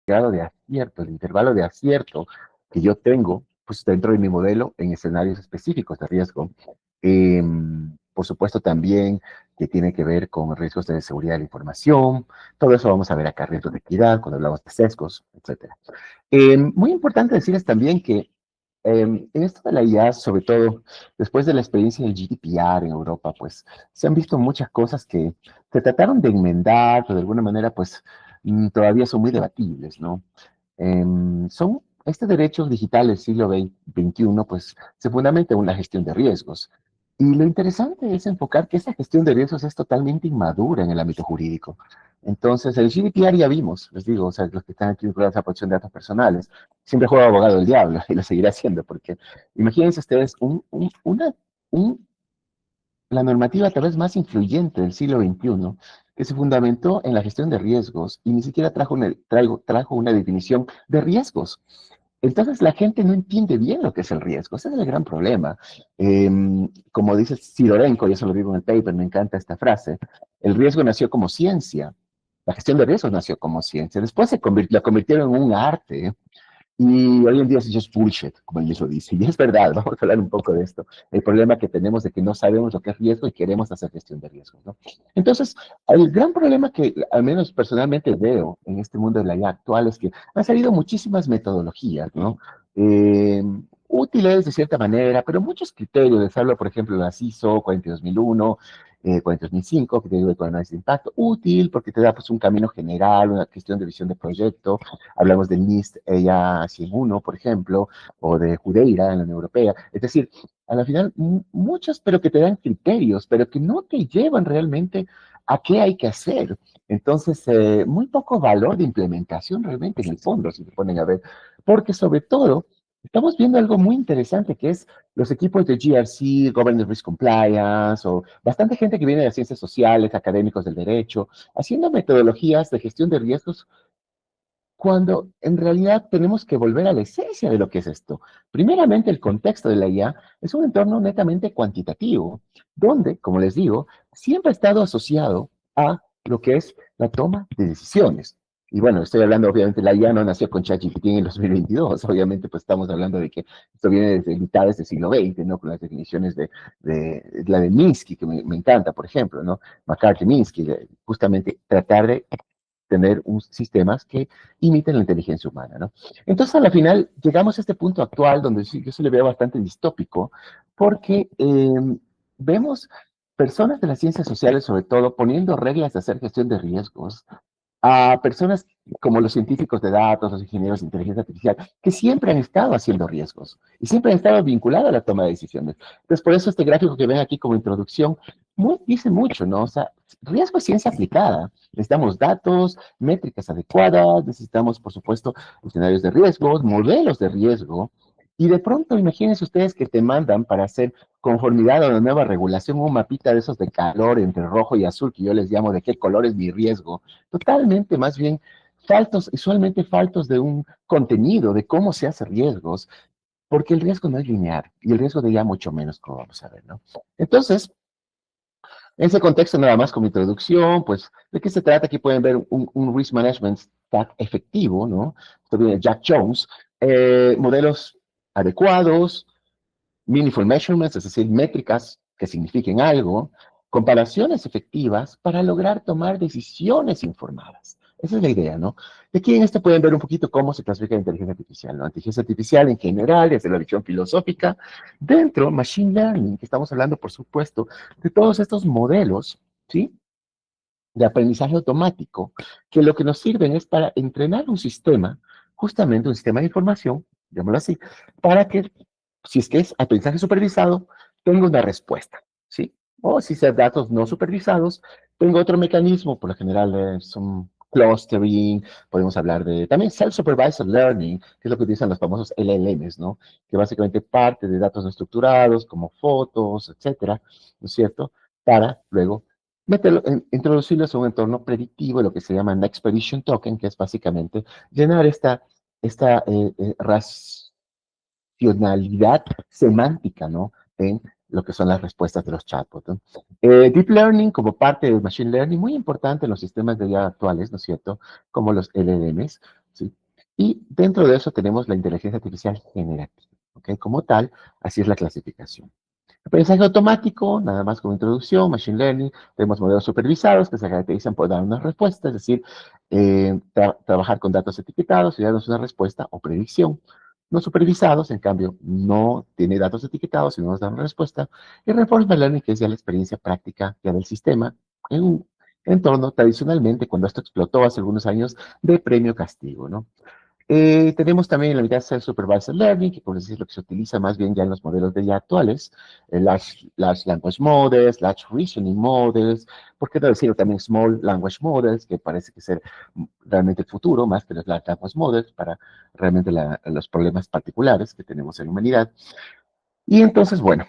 grado de acierto, el intervalo de acierto que yo tengo, pues dentro de mi modelo en escenarios específicos de riesgo. Por supuesto también que tiene que ver con riesgos de seguridad de la información, todo eso vamos a ver acá, riesgos de equidad, cuando hablamos de sesgos, etcétera. Muy importante decirles también que en esto de la IA, sobre todo después de la experiencia del GDPR en Europa, pues se han visto muchas cosas que se trataron de enmendar, pero de alguna manera, pues todavía son muy debatibles, ¿no? Este derecho digital del siglo XXI, pues se fundamenta en una gestión de riesgos. Y lo interesante es enfocar que esa gestión de riesgos es totalmente inmadura en el ámbito jurídico. Entonces, el GDPR ya vimos, les digo, o sea, los que están aquí vinculados a la protección de datos personales, siempre juego abogado del diablo y lo seguiré haciendo, porque imagínense ustedes la normativa tal vez más influyente del siglo XXI, que se fundamentó en la gestión de riesgos y ni siquiera trajo una definición de riesgos. Entonces la gente no entiende bien lo que es el riesgo. Ese es el gran problema. Como dice Sidorenko, y eso lo digo en el paper, me encanta esta frase, el riesgo nació como ciencia. La gestión de riesgos nació como ciencia. Después la convirtieron en un arte. Y hoy en día es just bullshit, como él mismo dice. Y es verdad, vamos a hablar un poco de esto. El problema que tenemos de que no sabemos lo que es riesgo y queremos hacer gestión de riesgos, ¿no? Entonces, el gran problema que al menos personalmente veo en este mundo de la IA actual es que han salido muchísimas metodologías, ¿no? Eh, Útiles de cierta manera, pero muchos criterios. Les hablo, por ejemplo, de la ISO 42001, 42005, que te digo con análisis de impacto, útil porque te da pues, un camino general, una cuestión de visión de proyecto. Hablamos del NIST EIA 101, por ejemplo, o de Judeira en la Unión Europea. Es decir, a la final, muchos, pero que te dan criterios, pero que no te llevan realmente a qué hay que hacer. Entonces, muy poco valor de implementación realmente en el fondo, si se ponen a ver, porque sobre todo, estamos viendo algo muy interesante que es los equipos de GRC, Governance Risk Compliance, o bastante gente que viene de ciencias sociales, académicos del derecho, haciendo metodologías de gestión de riesgos cuando en realidad tenemos que volver a la esencia de lo que es esto. Primeramente, el contexto de la IA es un entorno netamente cuantitativo, donde, como les digo, siempre ha estado asociado a lo que es la toma de decisiones. Y bueno, estoy hablando, obviamente, la IA no nació con ChatGPT en el 2022, obviamente, pues estamos hablando de que esto viene desde mitades del siglo XX, ¿no? Con las definiciones de la de Minsky, que me encanta, por ejemplo, ¿no? McCarthy-Minsky, justamente tratar de tener sistemas que imiten la inteligencia humana, ¿no? Entonces, a la final, llegamos a este punto actual donde yo se le veo bastante distópico, porque vemos personas de las ciencias sociales, sobre todo, poniendo reglas de hacer gestión de riesgos a personas como los científicos de datos, los ingenieros de inteligencia artificial, que siempre han estado haciendo riesgos y siempre han estado vinculados a la toma de decisiones. Entonces, por eso este gráfico que ven aquí como introducción dice mucho, ¿no? O sea, riesgo es ciencia aplicada. Necesitamos datos, métricas adecuadas, necesitamos, por supuesto, escenarios de riesgos, modelos de riesgo. Y de pronto, imagínense ustedes que te mandan para hacer conformidad a una nueva regulación, un mapita de esos de calor entre rojo y azul, que yo les llamo de qué color es mi riesgo, totalmente más bien faltos, usualmente faltos de un contenido, de cómo se hace riesgos, porque el riesgo no es lineal y el riesgo de ya mucho menos, como vamos a ver, ¿no? Entonces, en ese contexto, nada más como introducción, pues, ¿de qué se trata? Aquí pueden ver un risk management stack efectivo, ¿no? Esto viene de Jack Jones, modelos adecuados, meaningful measurements, es decir, métricas que signifiquen algo, comparaciones efectivas para lograr tomar decisiones informadas. Esa es la idea, ¿no? Y aquí en este pueden ver un poquito cómo se clasifica la inteligencia artificial, ¿no? Inteligencia artificial en general, desde la visión filosófica, dentro, machine learning, que estamos hablando, por supuesto, de todos estos modelos, ¿sí? De aprendizaje automático, que lo que nos sirven es para entrenar un sistema, justamente un sistema de información, llamémoslo así, para que, si es que es aprendizaje supervisado, tenga una respuesta, ¿sí? O si son datos no supervisados, tengo otro mecanismo, por lo general son clustering, podemos hablar de también self-supervised learning, que es lo que utilizan los famosos LLMs, ¿no? Que básicamente parte de datos no estructurados, como fotos, etcétera, ¿no es cierto? Para luego introducirlos a un entorno predictivo, lo que se llama Next Prediction Token, que es básicamente llenar esta racionalidad semántica, ¿no? En lo que son las respuestas de los chatbots, ¿no? Deep Learning como parte del Machine Learning, muy importante en los sistemas de IA actuales, ¿no es cierto? Como los LLMs, ¿sí? Y dentro de eso tenemos la inteligencia artificial generativa, ¿ok? Como tal, así es la clasificación. Aprendizaje automático, nada más como introducción, machine learning, tenemos modelos supervisados que se caracterizan por dar una respuesta, es decir, trabajar con datos etiquetados y darnos una respuesta o predicción. No supervisados, en cambio, no tiene datos etiquetados y no nos dan una respuesta. Y reinforcement learning, que es ya la experiencia práctica ya del sistema en un entorno tradicionalmente, cuando esto explotó hace algunos años, de premio-castigo, ¿no? Tenemos también la unidad Self-Supervised Learning, que por decir es lo que se utiliza más bien ya en los modelos de ya actuales, Large Language Models, Large Reasoning Models, ¿por qué no decirlo también Small Language Models, que parece que ser realmente el futuro, más que los Large Language Models, para realmente los problemas particulares que tenemos en la humanidad. Y entonces, bueno,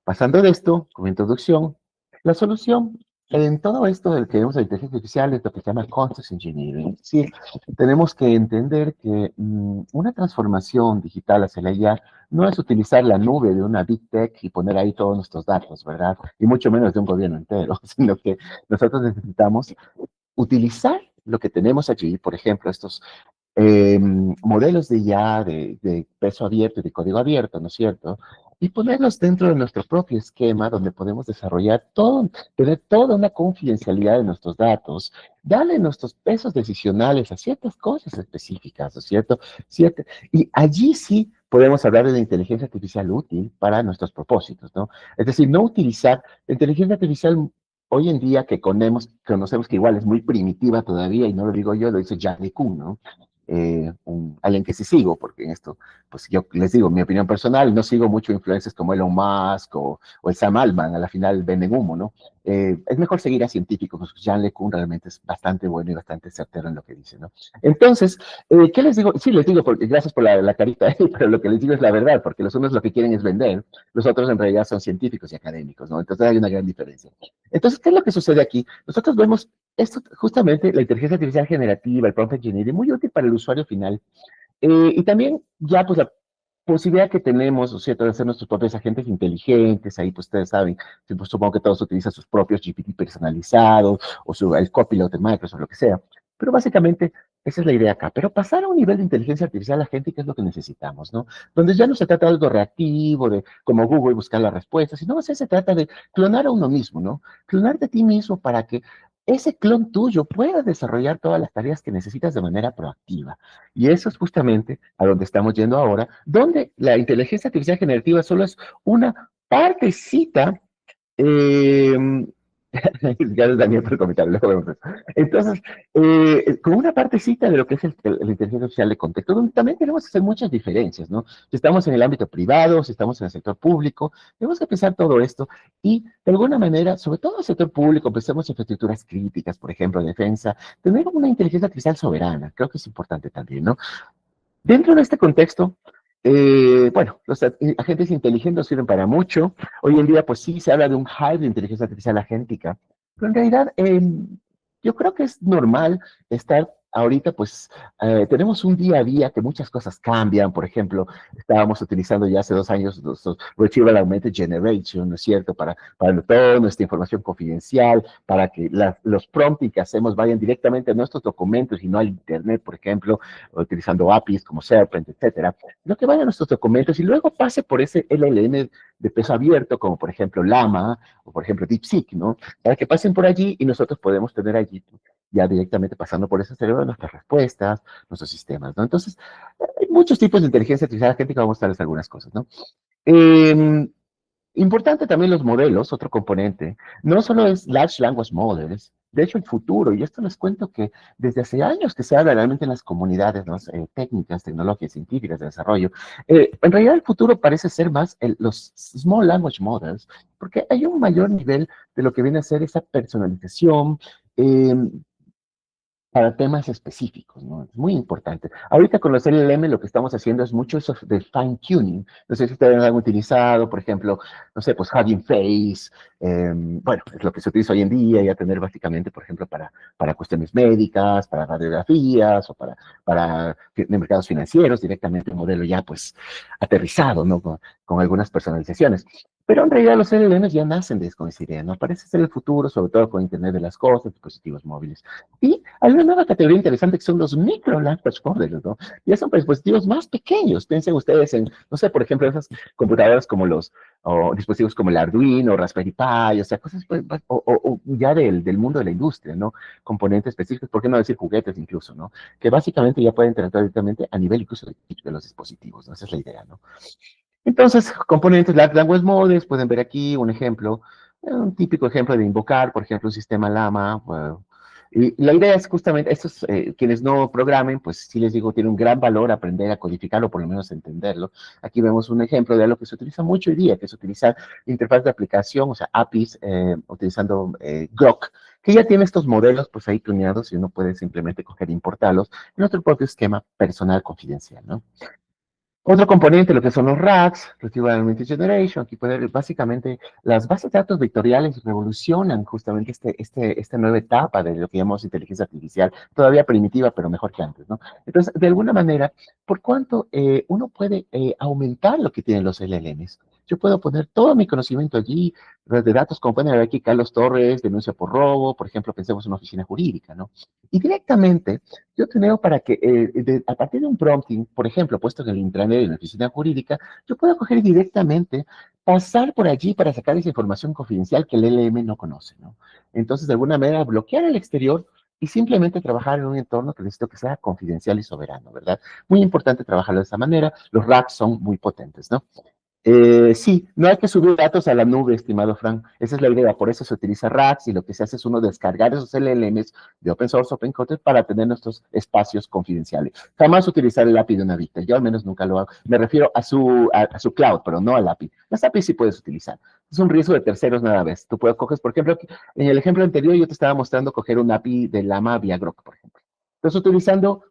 pasando de esto, como introducción, la solución en todo esto del que vemos la inteligencia artificial es lo que se llama context engineering. Es decir, tenemos que entender que una transformación digital hacia la IA no es utilizar la nube de una big tech y poner ahí todos nuestros datos, ¿verdad? Y mucho menos de un gobierno entero, sino que nosotros necesitamos utilizar lo que tenemos allí, por ejemplo, estos modelos de IA de peso abierto y de código abierto, ¿no es cierto? Y ponerlos dentro de nuestro propio esquema donde podemos desarrollar todo, tener toda una confidencialidad de nuestros datos, darle nuestros pesos decisionales a ciertas cosas específicas, ¿no es cierto? Y allí sí podemos hablar de la inteligencia artificial útil para nuestros propósitos, ¿no? Es decir, no utilizar la inteligencia artificial hoy en día que conocemos que igual es muy primitiva todavía, y no lo digo yo, lo dice Yanni Kuhn, ¿no? Alguien que sí sigo, porque en esto, pues yo les digo, mi opinión personal, no sigo mucho influencers como Elon Musk o el Sam Altman, a la final venden humo, ¿no? Es mejor seguir a científicos, pues Jean LeCun realmente es bastante bueno y bastante certero en lo que dice, ¿no? Entonces, ¿qué les digo? Sí, les digo, porque, gracias por la carita, pero lo que les digo es la verdad, porque los unos lo que quieren es vender, los otros en realidad son científicos y académicos, ¿no? Entonces hay una gran diferencia. Entonces, ¿qué es lo que sucede aquí? Nosotros vemos esto, justamente la inteligencia artificial generativa, el prompt engineering, muy útil para el usuario final. Y también ya pues la posibilidad que tenemos, ¿no es cierto?, de hacer nuestros propios agentes inteligentes, ahí pues ustedes saben, pues, supongo que todos utilizan sus propios GPT personalizados, o el copilot de Microsoft, lo que sea. Pero básicamente, esa es la idea acá. Pero pasar a un nivel de inteligencia artificial agéntica es lo que necesitamos, ¿no? Donde ya no se trata de algo reactivo, de como Google buscar las respuestas, sino más se trata de clonar a uno mismo, ¿no? Clonar de ti mismo para que ese clon tuyo pueda desarrollar todas las tareas que necesitas de manera proactiva. Y eso es justamente a donde estamos yendo ahora, donde la inteligencia artificial generativa solo es una partecita. eh, Gracias, Daniel, por el comentario. Luego vemos eso. Entonces, con una partecita de lo que es la inteligencia artificial de contexto, donde también tenemos que hacer muchas diferencias, ¿no? Si estamos en el ámbito privado, si estamos en el sector público, tenemos que pensar todo esto y, de alguna manera, sobre todo en el sector público, pensemos en infraestructuras críticas, por ejemplo, defensa, tener una inteligencia artificial soberana, creo que es importante también, ¿no? Dentro de este contexto, bueno, los agentes inteligentes sirven para mucho. Hoy en día, pues sí, se habla de un hype de inteligencia artificial agéntica, pero en realidad yo creo que es normal estar ahorita, pues tenemos un día a día que muchas cosas cambian. Por ejemplo, estábamos utilizando ya hace 2 años los Retrieval Augmented Generation, ¿no es cierto?, para toda nuestra información confidencial, para que los prompting que hacemos vayan directamente a nuestros documentos y no al Internet, por ejemplo, utilizando APIs como Serpent, etcétera, sino que vayan a nuestros documentos y luego pase por ese LLM de peso abierto, como por ejemplo Llama o por ejemplo DeepSeek, ¿no? Para que pasen por allí y nosotros podemos tener allí ya directamente pasando por ese cerebro nuestras respuestas, nuestros sistemas, ¿no? Entonces, hay muchos tipos de inteligencia artificial agéntica, vamos a darles algunas cosas, ¿no? Eh, Importante también los modelos, otro componente. No solo es Large Language Models, de hecho el futuro, y esto les cuento que desde hace años que se habla realmente en las comunidades, ¿no?, técnicas, tecnológicas, científicas de desarrollo, en realidad el futuro parece ser más los Small Language Models, porque hay un mayor nivel de lo que viene a ser esa personalización, eh, para temas específicos, ¿no? Es muy importante. Ahorita con los LLM lo que estamos haciendo es mucho eso de fine tuning. No sé si ustedes han utilizado, por ejemplo, no sé, pues Hugging Face, bueno, es lo que se utiliza hoy en día, ya tener básicamente, por ejemplo, para cuestiones médicas, para radiografías o para mercados financieros, directamente un modelo ya pues aterrizado, ¿no? Con algunas personalizaciones. Pero en realidad los LLMs ya nacen con esa idea, ¿no? Parece ser el futuro, sobre todo con Internet de las cosas, dispositivos móviles. Y Hay una nueva categoría interesante que son los micro language models, ¿no? Ya son dispositivos más pequeños. Piensen ustedes en, no sé, por ejemplo, esas computadoras como o dispositivos como el Arduino, Raspberry Pi, o sea, cosas pues, o ya del mundo de la industria, ¿no? Componentes específicos, ¿por qué no decir juguetes incluso, ¿no? Que básicamente ya pueden interactuar directamente a nivel incluso de los dispositivos, ¿no? Esa es la idea, ¿no? Entonces, componentes Large Language Models, pueden ver aquí un ejemplo, un típico ejemplo de invocar, por ejemplo, un sistema Llama. Bueno, y la idea es justamente, estos, quienes no programen, pues sí les digo, tiene un gran valor aprender a codificarlo, por lo menos entenderlo. Aquí vemos un ejemplo de algo que se utiliza mucho hoy día, que es utilizar interfaz de aplicación, o sea, APIs, utilizando Grok, que ya tiene estos modelos pues ahí tuneados y uno puede simplemente coger e importarlos en otro propio esquema personal confidencial, ¿no? Otro componente, lo que son los RAGs, Retrieval Augmented Generation, aquí puede, básicamente las bases de datos vectoriales revolucionan justamente esta nueva etapa de lo que llamamos inteligencia artificial, todavía primitiva, pero mejor que antes, ¿no? Entonces, de alguna manera, por cuanto uno puede aumentar lo que tienen los LLMs, yo puedo poner todo mi conocimiento allí, red de datos, como pueden ver aquí, Carlos Torres, denuncia por robo, por ejemplo, pensemos en una oficina jurídica, ¿no? Y directamente yo tengo para que, a partir de un prompting, por ejemplo, puesto en el intranet en la oficina jurídica, yo puedo coger directamente, pasar por allí para sacar esa información confidencial que el LM no conoce, ¿no? Entonces, de alguna manera, bloquear el exterior y simplemente trabajar en un entorno que necesito que sea confidencial y soberano, ¿verdad? Muy importante trabajarlo de esa manera. Los racks son muy potentes, ¿no? Sí, no hay que subir datos a la nube, estimado Frank. Esa es la idea. Por eso se utiliza RAGs y lo que se hace es uno descargar esos LLMs de open source, open code, para tener nuestros espacios confidenciales. Jamás utilizar el API de una Vita. Yo al menos nunca lo hago. Me refiero a su cloud, pero no al API. Las API sí puedes utilizar. Es un riesgo de terceros nada más. Tú puedes coger, por ejemplo, en el ejemplo anterior yo te estaba mostrando coger un API de Llama vía Grok, por ejemplo. Entonces,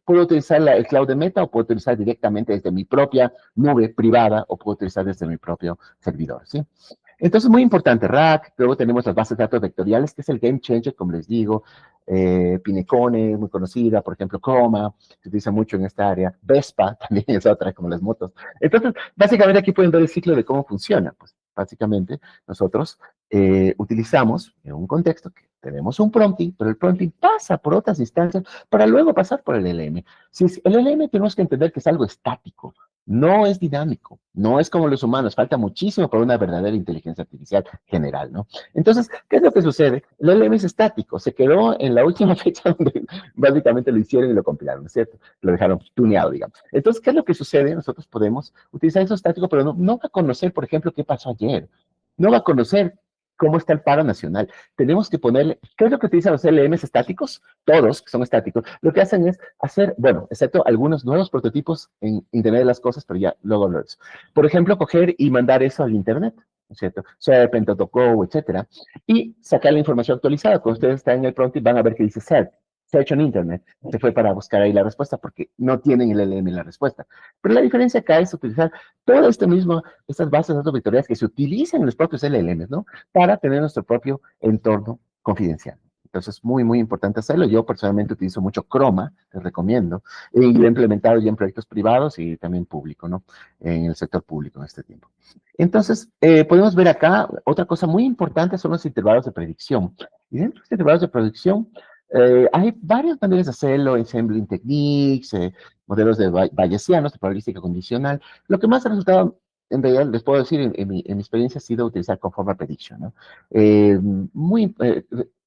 puedo utilizar el cloud de Meta o puedo utilizar directamente desde mi propia nube privada o puedo utilizar desde mi propio servidor, ¿sí? Entonces, muy importante, RAC, luego tenemos las bases de datos vectoriales, que es el game changer, como les digo, Pinecone, muy conocida, por ejemplo, Chroma, se utiliza mucho en esta área, Vespa también es otra, como las motos. Entonces, básicamente aquí pueden ver el ciclo de cómo funciona, pues básicamente nosotros utilizamos en un contexto que tenemos un prompting, pero el prompting pasa por otras instancias para luego pasar por el LM. Si el LM tenemos que entender que es algo estático, no es dinámico, no es como los humanos, falta muchísimo para una verdadera inteligencia artificial general, ¿no? Entonces, ¿qué es lo que sucede? El LM es estático, se quedó en la última fecha donde básicamente lo hicieron y lo compilaron, ¿no es cierto? Lo dejaron tuneado, digamos. Entonces, ¿qué es lo que sucede? Nosotros podemos utilizar eso estático, pero no va a conocer, por ejemplo, qué pasó ayer, no va a conocer cómo está el paro nacional. Tenemos que ponerle, ¿qué es lo que utilizan los LMs estáticos? Todos, que son estáticos, lo que hacen es hacer, bueno, excepto algunos nuevos prototipos en Internet de las Cosas, pero ya luego hablo de eso. Por ejemplo, coger y mandar eso al Internet, ¿no es cierto? SERP, Totoclo, etcétera, y sacar la información actualizada. Cuando ustedes están en el prompt, van a ver que dice SERP, Search on Internet. Se fue para buscar ahí la respuesta porque no tienen el LM en la respuesta. Pero la diferencia acá es utilizar todo este mismo, estas bases de datos vectoriales que se utilizan en los propios LLMs, ¿no? Para tener nuestro propio entorno confidencial. Entonces, muy importante hacerlo. Yo personalmente utilizo mucho Chroma, les recomiendo, y lo he implementado ya en proyectos privados y también público, ¿no? En el sector público en este tiempo. Entonces, podemos ver acá, otra cosa muy importante son los intervalos de predicción. Y dentro de estos intervalos de predicción, hay varias maneras de hacerlo, ensambling techniques, modelos de bayesianos, de probabilística condicional. Lo que más ha resultado, en realidad, les puedo decir, en mi experiencia ha sido utilizar Conformal Prediction, ¿no? Eh, muy, eh,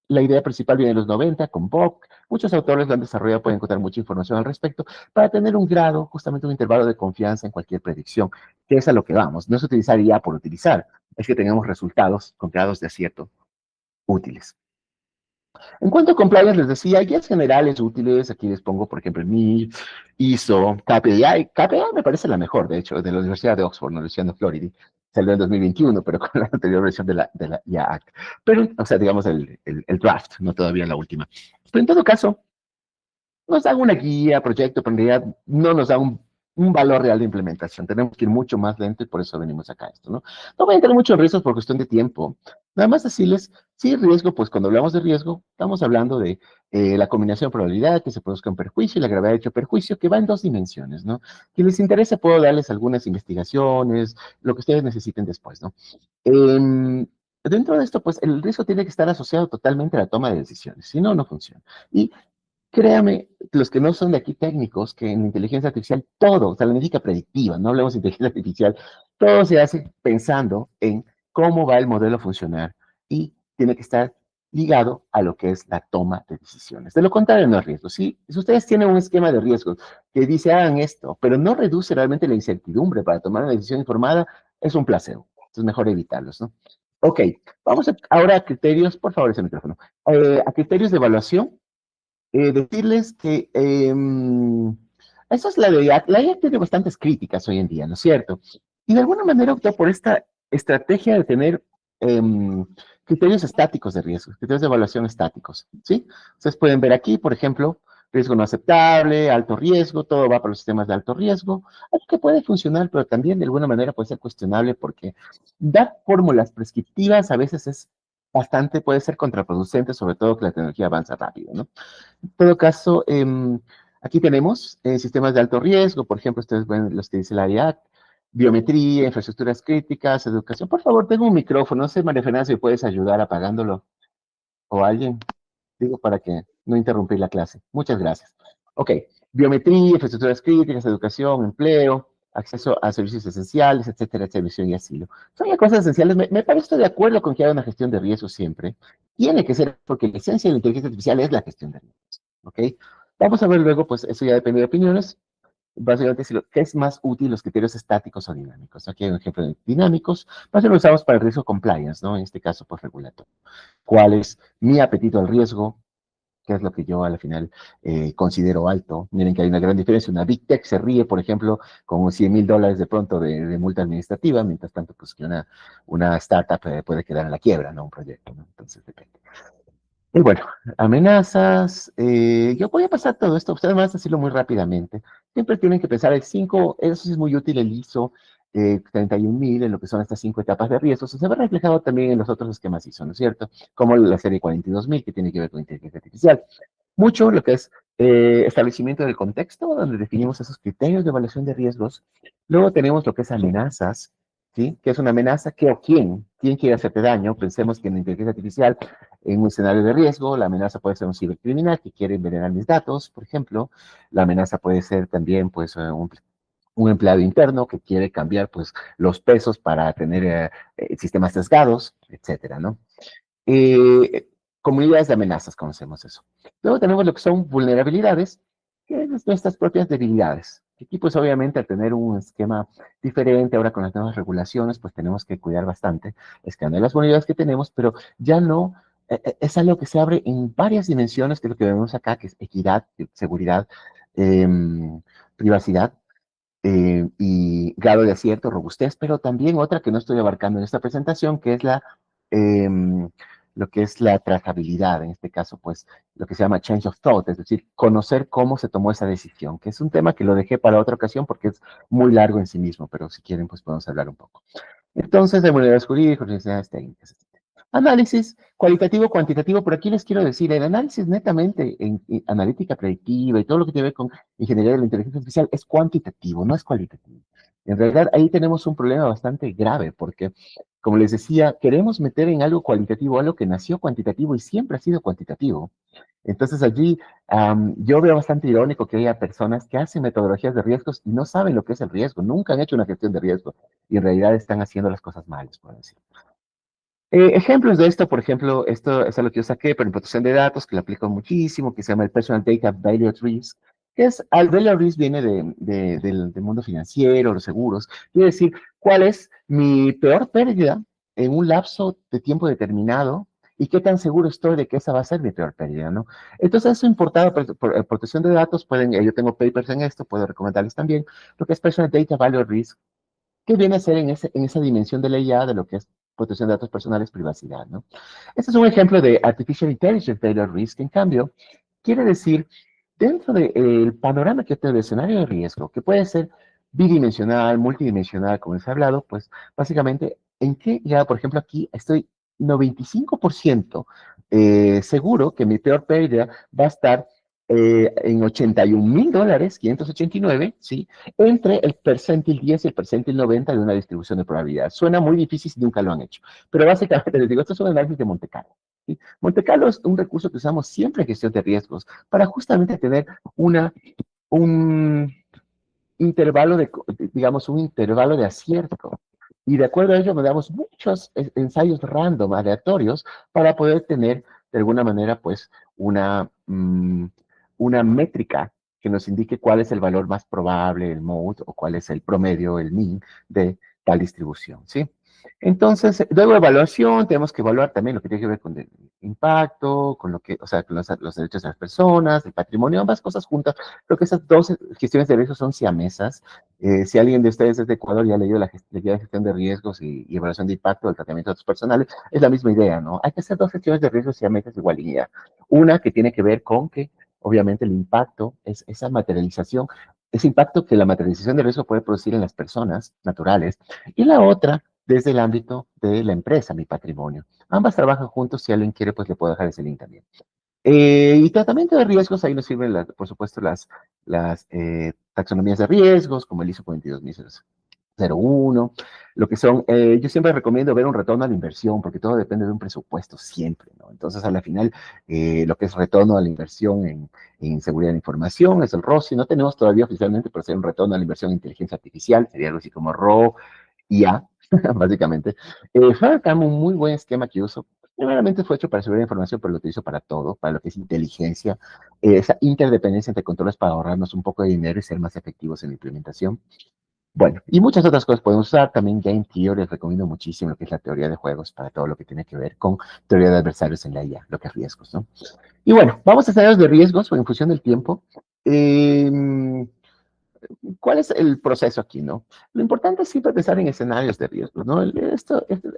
la idea principal viene de los 90 con Bock. Muchos autores lo han desarrollado, pueden encontrar mucha información al respecto, para tener un grado, justamente un intervalo de confianza en cualquier predicción, que es a lo que vamos. No es utilizar IA por utilizar, es que tengamos resultados con grados de acierto útiles. En cuanto a compliance, les decía, guías generales útiles, aquí les pongo, por ejemplo, MIR, ISO, KPI. KPI me parece la mejor, de hecho, de la Universidad de Oxford, no Luciano Floridi. Salió en 2021, pero con la anterior versión de la IA Act. Pero, o sea, digamos, el draft, no todavía la última. Pero en todo caso, nos dan una guía, proyecto, pero en realidad no nos da un valor real de implementación. Tenemos que ir mucho más lento y por eso venimos acá a esto, ¿no? No voy a entrar mucho en riesgos por cuestión de tiempo. Nada más decirles, sí, riesgo, pues cuando hablamos de riesgo, estamos hablando de la combinación de probabilidad que se produzca un perjuicio y la gravedad de hecho perjuicio, que va en dos dimensiones, ¿no? Si les interesa, puedo darles algunas investigaciones, lo que ustedes necesiten después, ¿no? Dentro de esto, pues el riesgo tiene que estar asociado totalmente a la toma de decisiones, si no, no funciona. Y Créame, los que no son de aquí técnicos, que en inteligencia artificial todo, o sea, la analítica predictiva, no hablemos de inteligencia artificial, todo se hace pensando en cómo va el modelo a funcionar y tiene que estar ligado a lo que es la toma de decisiones. De lo contrario, no es riesgo. Si ustedes tienen un esquema de riesgos que dice hagan esto, pero no reduce realmente la incertidumbre para tomar una decisión informada, es un placebo. Entonces, mejor evitarlos, ¿no? Ok, ahora a criterios, por favor, ese micrófono. A criterios de evaluación decirles que eso es la IA tiene bastantes críticas hoy en día, ¿no es cierto? Y de alguna manera optó por esta estrategia de tener criterios estáticos de riesgo, criterios de evaluación estáticos, ¿sí? Ustedes pueden ver aquí, por ejemplo, riesgo no aceptable, alto riesgo, todo va para los sistemas de alto riesgo, algo que puede funcionar, pero también de alguna manera puede ser cuestionable porque dar fórmulas prescriptivas a veces es bastante, puede ser contraproducente, sobre todo que la tecnología avanza rápido, ¿no? En todo caso, aquí tenemos sistemas de alto riesgo, por ejemplo, ustedes ven los que dice la IAC, biometría, infraestructuras críticas, educación. Por favor, tengo un micrófono, no sé, María Fernanda, si me puedes ayudar apagándolo o alguien, digo, para que no interrumpir la clase. Muchas gracias. Ok, biometría, infraestructuras críticas, educación, empleo, acceso a servicios esenciales, etcétera, servicio y asilo. Son ya cosas esenciales. Me parece de acuerdo con que haya una gestión de riesgo siempre. Tiene que ser, porque la esencia de la inteligencia artificial es la gestión de riesgos. ¿Ok? Vamos a ver luego, pues eso ya depende de opiniones. Básicamente, ¿qué es más útil, los criterios estáticos o dinámicos? Aquí hay un ejemplo de dinámicos. Básicamente lo usamos para el riesgo compliance, ¿no? En este caso, pues regulatorio. ¿Cuál es mi apetito al riesgo? ¿Qué es lo que yo al final considero alto? Miren que hay una gran diferencia. Una Big Tech se ríe, por ejemplo, con $100,000 de pronto de multa administrativa, mientras tanto, pues que una startup puede quedar en la quiebra, ¿no? Un proyecto, ¿no? Entonces depende. Y bueno, amenazas. Yo voy a pasar todo esto, ustedes van a decirlo muy rápidamente. Siempre tienen que pensar el 5, eso sí es muy útil, el ISO 31000, en lo que son estas 5 etapas de riesgo. Se ve reflejado también en los otros esquemas ISO, ¿no es cierto? Como la serie 42000, que tiene que ver con inteligencia artificial. Mucho lo que es establecimiento del contexto, donde definimos esos criterios de evaluación de riesgos. Luego tenemos lo que es amenazas, ¿sí? ¿Qué es una amenaza? ¿Qué o quién? ¿Quién quiere hacerte daño? Pensemos que en la inteligencia artificial, en un escenario de riesgo, la amenaza puede ser un cibercriminal que quiere envenenar mis datos, por ejemplo. La amenaza puede ser también, pues, un empleado interno que quiere cambiar, pues, los pesos para tener sistemas sesgados, etcétera, ¿no? Eh, Comunidades de amenazas, conocemos eso. Luego tenemos lo que son vulnerabilidades, que es nuestras propias debilidades. Aquí, pues obviamente, al tener un esquema diferente, ahora con las nuevas regulaciones, pues tenemos que cuidar bastante, escanear las vulnerabilidades que tenemos, pero ya no, es algo que se abre en varias dimensiones, que es lo que vemos acá, que es equidad, seguridad, privacidad, y grado de acierto, robustez, pero también otra que no estoy abarcando en esta presentación, que es em, lo que es la trazabilidad, en este caso, pues, lo que se llama change of thought, es decir, conocer cómo se tomó esa decisión, que es un tema que lo dejé para otra ocasión porque es muy largo en sí mismo, pero si quieren, pues podemos hablar un poco. Entonces, de modalidades jurídicas, necesidades técnicas, etc. Análisis cualitativo, cuantitativo, pero aquí les quiero decir, el análisis netamente en analítica predictiva y todo lo que tiene que ver con ingeniería de la inteligencia artificial es cuantitativo, no es cualitativo. En realidad, ahí tenemos un problema bastante grave, porque, como les decía, queremos meter en algo cualitativo algo que nació cuantitativo y siempre ha sido cuantitativo. Entonces allí yo veo bastante irónico que haya personas que hacen metodologías de riesgos y no saben lo que es el riesgo, nunca han hecho una gestión de riesgo y en realidad están haciendo las cosas mal, por decir. Ejemplos de esto, por ejemplo, esto es lo que yo saqué, pero en protección de datos, que lo aplico muchísimo, que se llama el Personal Data Value at Risk, que es, al Value at Risk viene del mundo financiero, los seguros, quiere decir, ¿cuál es mi peor pérdida en un lapso de tiempo determinado? ¿Y qué tan seguro estoy de que esa va a ser mi peor pérdida, no? Entonces, eso importado por protección de datos, yo tengo papers en esto, puedo recomendarles también, lo que es Personal Data Value at Risk, que viene a ser en esa dimensión de la IA de lo que es protección de datos personales, privacidad, ¿no? Este es un ejemplo de Artificial Intelligence Data Risk, en cambio, quiere decir, dentro del panorama que tengo de escenario de riesgo, que puede ser bidimensional, multidimensional, como les he hablado, pues básicamente, ¿en qué ya, por ejemplo, aquí estoy 95% seguro que mi peor pérdida va a estar en $81,000, 589, ¿sí? Entre el percentil 10 y el percentil 90 de una distribución de probabilidad. Suena muy difícil si nunca lo han hecho, pero básicamente les digo, esto es un análisis de Monte Carlo. ¿sí? Monte Carlo es un recurso que usamos siempre en gestión de riesgos para justamente tener un intervalo digamos, un intervalo de acierto. Y de acuerdo a ello, me damos muchos ensayos random, aleatorios, para poder tener, de alguna manera, pues, una métrica que nos indique cuál es el valor más probable, el mode, o cuál es el promedio, el mean, de tal distribución, ¿sí? Entonces, luego de evaluación, tenemos que evaluar también lo que tiene que ver con el impacto, con lo que, o sea, con los derechos de las personas, el patrimonio, ambas cosas juntas. Creo que esas dos gestiones de riesgos son siamesas. Si alguien de ustedes es de Ecuador y ha leído la guía de gestión de riesgos y evaluación de impacto del tratamiento de datos personales, es la misma idea, ¿no? Hay que hacer dos gestiones de riesgos siamesas igual línea. Una que tiene que ver con que, obviamente, el impacto es esa materialización, ese impacto que la materialización de riesgo puede producir en las personas naturales, y la otra desde el ámbito de la empresa, mi patrimonio. Ambas trabajan juntos, si alguien quiere, pues le puedo dejar ese link también. Y tratamiento de riesgos, ahí nos sirven, por supuesto, las taxonomías de riesgos, como el ISO 22001, lo que son, yo siempre recomiendo ver un retorno a la inversión, porque todo depende de un presupuesto siempre, ¿no? Entonces, a la final, lo que es retorno a la inversión en seguridad de información es el ROSI. No tenemos todavía oficialmente, pero sería un retorno a la inversión en inteligencia artificial, sería algo así como RO, IA, básicamente. FireCam, un muy buen esquema que uso. Primeramente fue hecho para seguridad de información, pero lo utilizo para todo, para lo que es inteligencia, esa interdependencia entre controles para ahorrarnos un poco de dinero y ser más efectivos en la implementación. Bueno, y muchas otras cosas podemos usar. También Game Theory, les recomiendo muchísimo lo que es la teoría de juegos para todo lo que tiene que ver con teoría de adversarios en la IA, lo que es riesgos, ¿no? Y bueno, vamos a escenarios de riesgos en función del tiempo. Eh, ¿Cuál es el proceso aquí, no? Lo importante es siempre pensar en escenarios de riesgos, ¿no?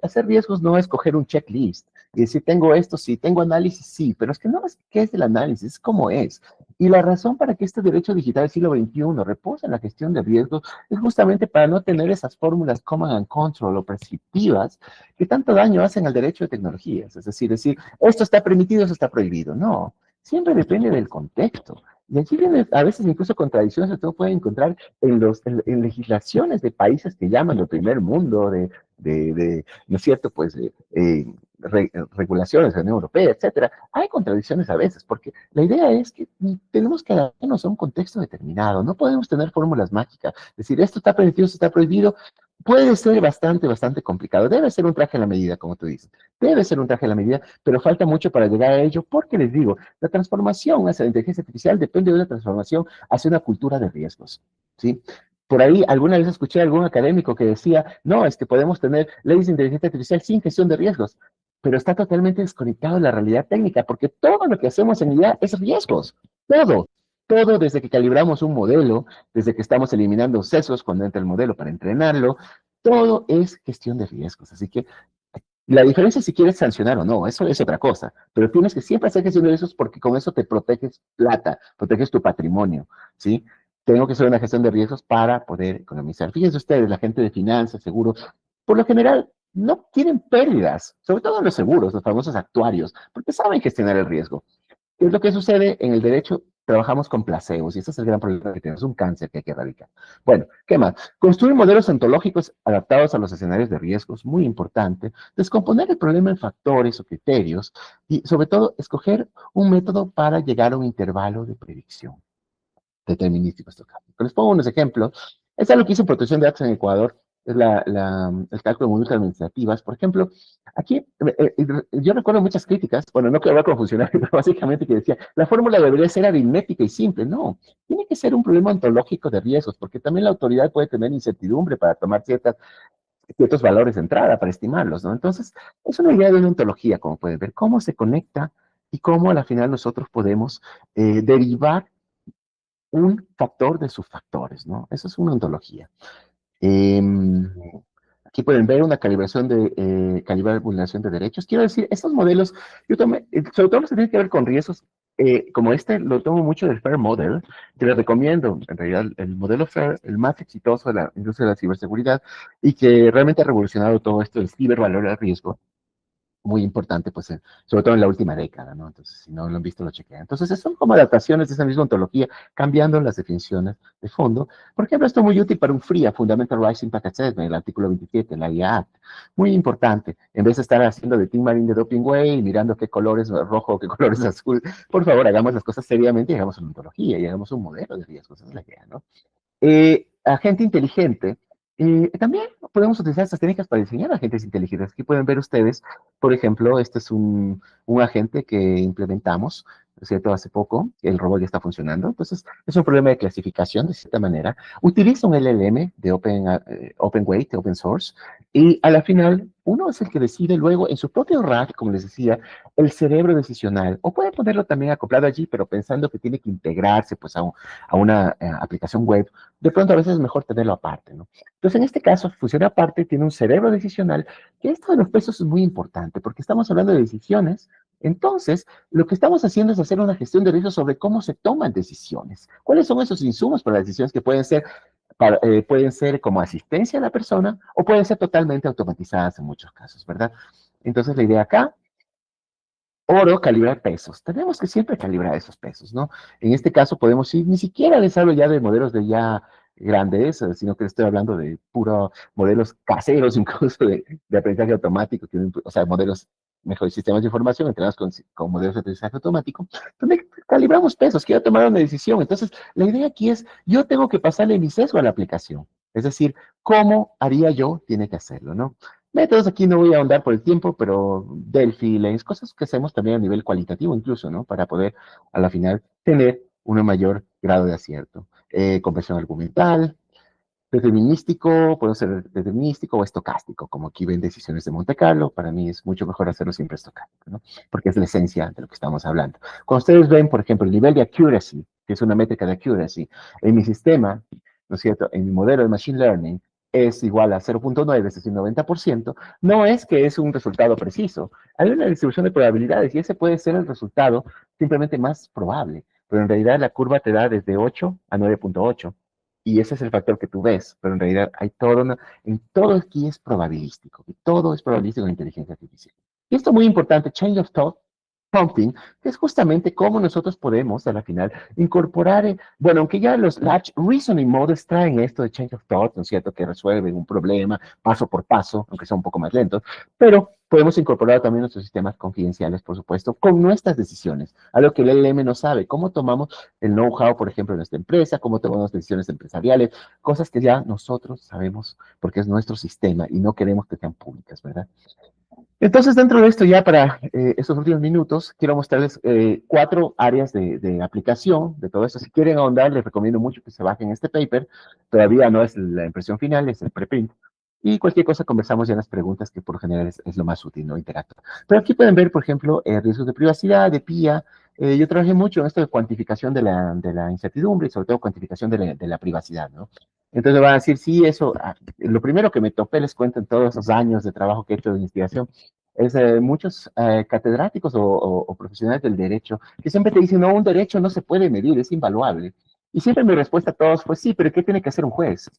Hacer riesgos no es coger un checklist y decir, tengo esto, sí, tengo análisis, sí, pero es que no es qué es el análisis, es cómo es. Y la razón para que este derecho digital del siglo XXI reposa en la gestión de riesgos es justamente para no tener esas fórmulas command and control o prescriptivas que tanto daño hacen al derecho de tecnologías. Es decir, esto está permitido, esto está prohibido. No, siempre depende del contexto. Y aquí viene a veces incluso contradicciones que uno puede encontrar en legislaciones de países que llaman de primer mundo, ¿no es cierto? Pues regulaciones de la Unión Europea, etcétera. Hay contradicciones a veces, porque la idea es que tenemos que adaptarnos a un contexto determinado. No podemos tener fórmulas mágicas. Es decir, esto está permitido, esto está prohibido. Puede ser bastante complicado. Debe ser un traje a la medida, como tú dices. Debe ser un traje a la medida, pero falta mucho para llegar a ello, porque les digo, la transformación hacia la inteligencia artificial depende de una transformación hacia una cultura de riesgos, ¿sí? Por ahí alguna vez escuché a algún académico que decía, no, es que podemos tener leyes de inteligencia artificial sin gestión de riesgos, pero está totalmente desconectado de la realidad técnica, porque todo lo que hacemos en IA es riesgos, todo. Todo desde que calibramos un modelo, desde que estamos eliminando sesgos cuando entra el modelo para entrenarlo, todo es gestión de riesgos. Así que la diferencia es si quieres sancionar o no, eso es otra cosa, pero tienes que siempre hacer gestión de riesgos porque con eso te proteges plata, proteges tu patrimonio, ¿sí? Tengo que hacer una gestión de riesgos para poder economizar. Fíjense ustedes, la gente de finanzas, seguros, por lo general no tienen pérdidas, sobre todo los seguros, los famosos actuarios, porque saben gestionar el riesgo. ¿Qué es lo que sucede? En el derecho trabajamos con placebos y ese es el gran problema que tenemos, un cáncer que hay que erradicar. Bueno, ¿qué más? Construir modelos ontológicos adaptados a los escenarios de riesgos, muy importante. Descomponer el problema en factores o criterios y, sobre todo, escoger un método para llegar a un intervalo de predicción determinístico estocástico. Les pongo unos ejemplos. Es algo que hizo protección de datos en Ecuador, es el cálculo de multas administrativas. Por ejemplo, aquí yo recuerdo muchas críticas, bueno, no quiero hablar con funcionarios, pero básicamente que decía, la fórmula debería ser aritmética y simple. No, tiene que ser un problema ontológico de riesgos, porque también la autoridad puede tener incertidumbre para tomar ciertos valores de entrada, para estimarlos, ¿no? Entonces, es una idea de una ontología, como pueden ver, cómo se conecta y cómo a la final nosotros podemos derivar un factor de sus factores, ¿no? Eso es una ontología. Eh, Aquí pueden ver una calibración de calibrar vulneración de derechos. Quiero decir, estos modelos, yo tomé, sobre todo los que tienen que ver con riesgos, como este, lo tomo mucho del FAIR Model, que les recomiendo, en realidad, el modelo FAIR, el más exitoso de la industria de la ciberseguridad, y que realmente ha revolucionado todo esto del cibervalor al riesgo. muy importante, pues, sobre todo en la última década, ¿no? Entonces, si no lo han visto, lo chequean. Entonces, son como adaptaciones de esa misma ontología, cambiando las definiciones de fondo. Por ejemplo, esto es muy útil para un FRIA, Fundamental Rights Impact Assessment, el artículo 27, la IA Act. Muy importante. En vez de estar haciendo de Team Marine de Doping Way y mirando qué color es rojo, qué color es azul, por favor, hagamos las cosas seriamente y hagamos una ontología y hagamos un modelo de riesgos. Esa es la idea, ¿no? Agente inteligente. También podemos utilizar estas técnicas para diseñar agentes inteligentes. Aquí pueden ver ustedes, por ejemplo, este es un agente que implementamos, ¿no es cierto? Hace poco, el robot ya está funcionando. Entonces, es un problema de clasificación, de cierta manera. Utiliza un LLM de Open Weight, de Open Source, y a la final, uno es el que decide luego en su propio RAG, como les decía, el cerebro decisional. O puede ponerlo también acoplado allí, pero pensando que tiene que integrarse pues, a una aplicación web. De pronto a veces es mejor tenerlo aparte, ¿no? Entonces, en este caso, funciona aparte, tiene un cerebro decisional, que esto de los pesos es muy importante, porque estamos hablando de decisiones. Entonces, lo que estamos haciendo es hacer una gestión de riesgos sobre cómo se toman decisiones. ¿Cuáles son esos insumos para las decisiones que pueden ser como asistencia a la persona o pueden ser totalmente automatizadas en muchos casos, ¿verdad? Entonces, la idea acá oro, calibrar pesos. Tenemos que siempre calibrar esos pesos, ¿no? En este caso podemos ir, ni siquiera les hablo ya de modelos de ya grandes, sino que estoy hablando de puro modelos caseros, incluso de aprendizaje automático, o sea, modelos, mejor, sistemas de información entrenados con modelos de aprendizaje automático, donde calibramos pesos, quiero tomar una decisión. Entonces, la idea aquí es, yo tengo que pasarle mi sesgo a la aplicación. Es decir, ¿cómo haría yo? Tiene que hacerlo, ¿no? Métodos aquí no voy a ahondar por el tiempo, pero Delphi, Lens, cosas que hacemos también a nivel cualitativo incluso, ¿no? Para poder a la final tener un mayor grado de acierto. Compresión argumental, determinístico, puede ser determinístico o estocástico, como aquí ven decisiones de Monte Carlo, para mí es mucho mejor hacerlo siempre estocástico, ¿no? Porque es la esencia de lo que estamos hablando. Cuando ustedes ven, por ejemplo, el nivel de accuracy, que es una métrica de accuracy, en mi sistema, ¿no es cierto? En mi modelo de Machine Learning, es igual a 0.9, es decir, 90%, no es que es un resultado preciso. Hay una distribución de probabilidades y ese puede ser el resultado simplemente más probable, pero en realidad la curva te da desde 8 a 9.8 y ese es el factor que tú ves, pero en realidad hay en todo aquí es probabilístico, y todo es probabilístico en inteligencia artificial. Y esto es muy importante, change of thought, prompting, que es justamente cómo nosotros podemos, a la final, incorporar, bueno, aunque ya los Large Reasoning Models traen esto de Change of Thought, ¿no es cierto?, que resuelven un problema paso por paso, aunque sea un poco más lentos, pero podemos incorporar también nuestros sistemas confidenciales, por supuesto, con nuestras decisiones, algo que el LLM no sabe, cómo tomamos el know-how, por ejemplo, de nuestra empresa, cómo tomamos decisiones empresariales, cosas que ya nosotros sabemos porque es nuestro sistema y no queremos que sean públicas, ¿verdad? Entonces, dentro de esto, ya para estos últimos minutos, quiero mostrarles 4 áreas de aplicación de todo esto. Si quieren ahondar, les recomiendo mucho que se bajen este paper. Todavía no es la impresión final, es el preprint. Y cualquier cosa conversamos ya en las preguntas, que por lo general es lo más útil, ¿no? Interactuar. Pero aquí pueden ver, por ejemplo, riesgos de privacidad, de PIA. Yo trabajé mucho en esto de cuantificación de la incertidumbre y sobre todo cuantificación de la privacidad, ¿no? Entonces van a decir, sí, eso, lo primero que me topé, les cuento en todos esos años de trabajo que he hecho de investigación, es muchos catedráticos o profesionales del derecho que siempre te dicen, no, un derecho no se puede medir, es invaluable. Y siempre mi respuesta a todos fue, sí, pero ¿qué tiene que hacer un juez?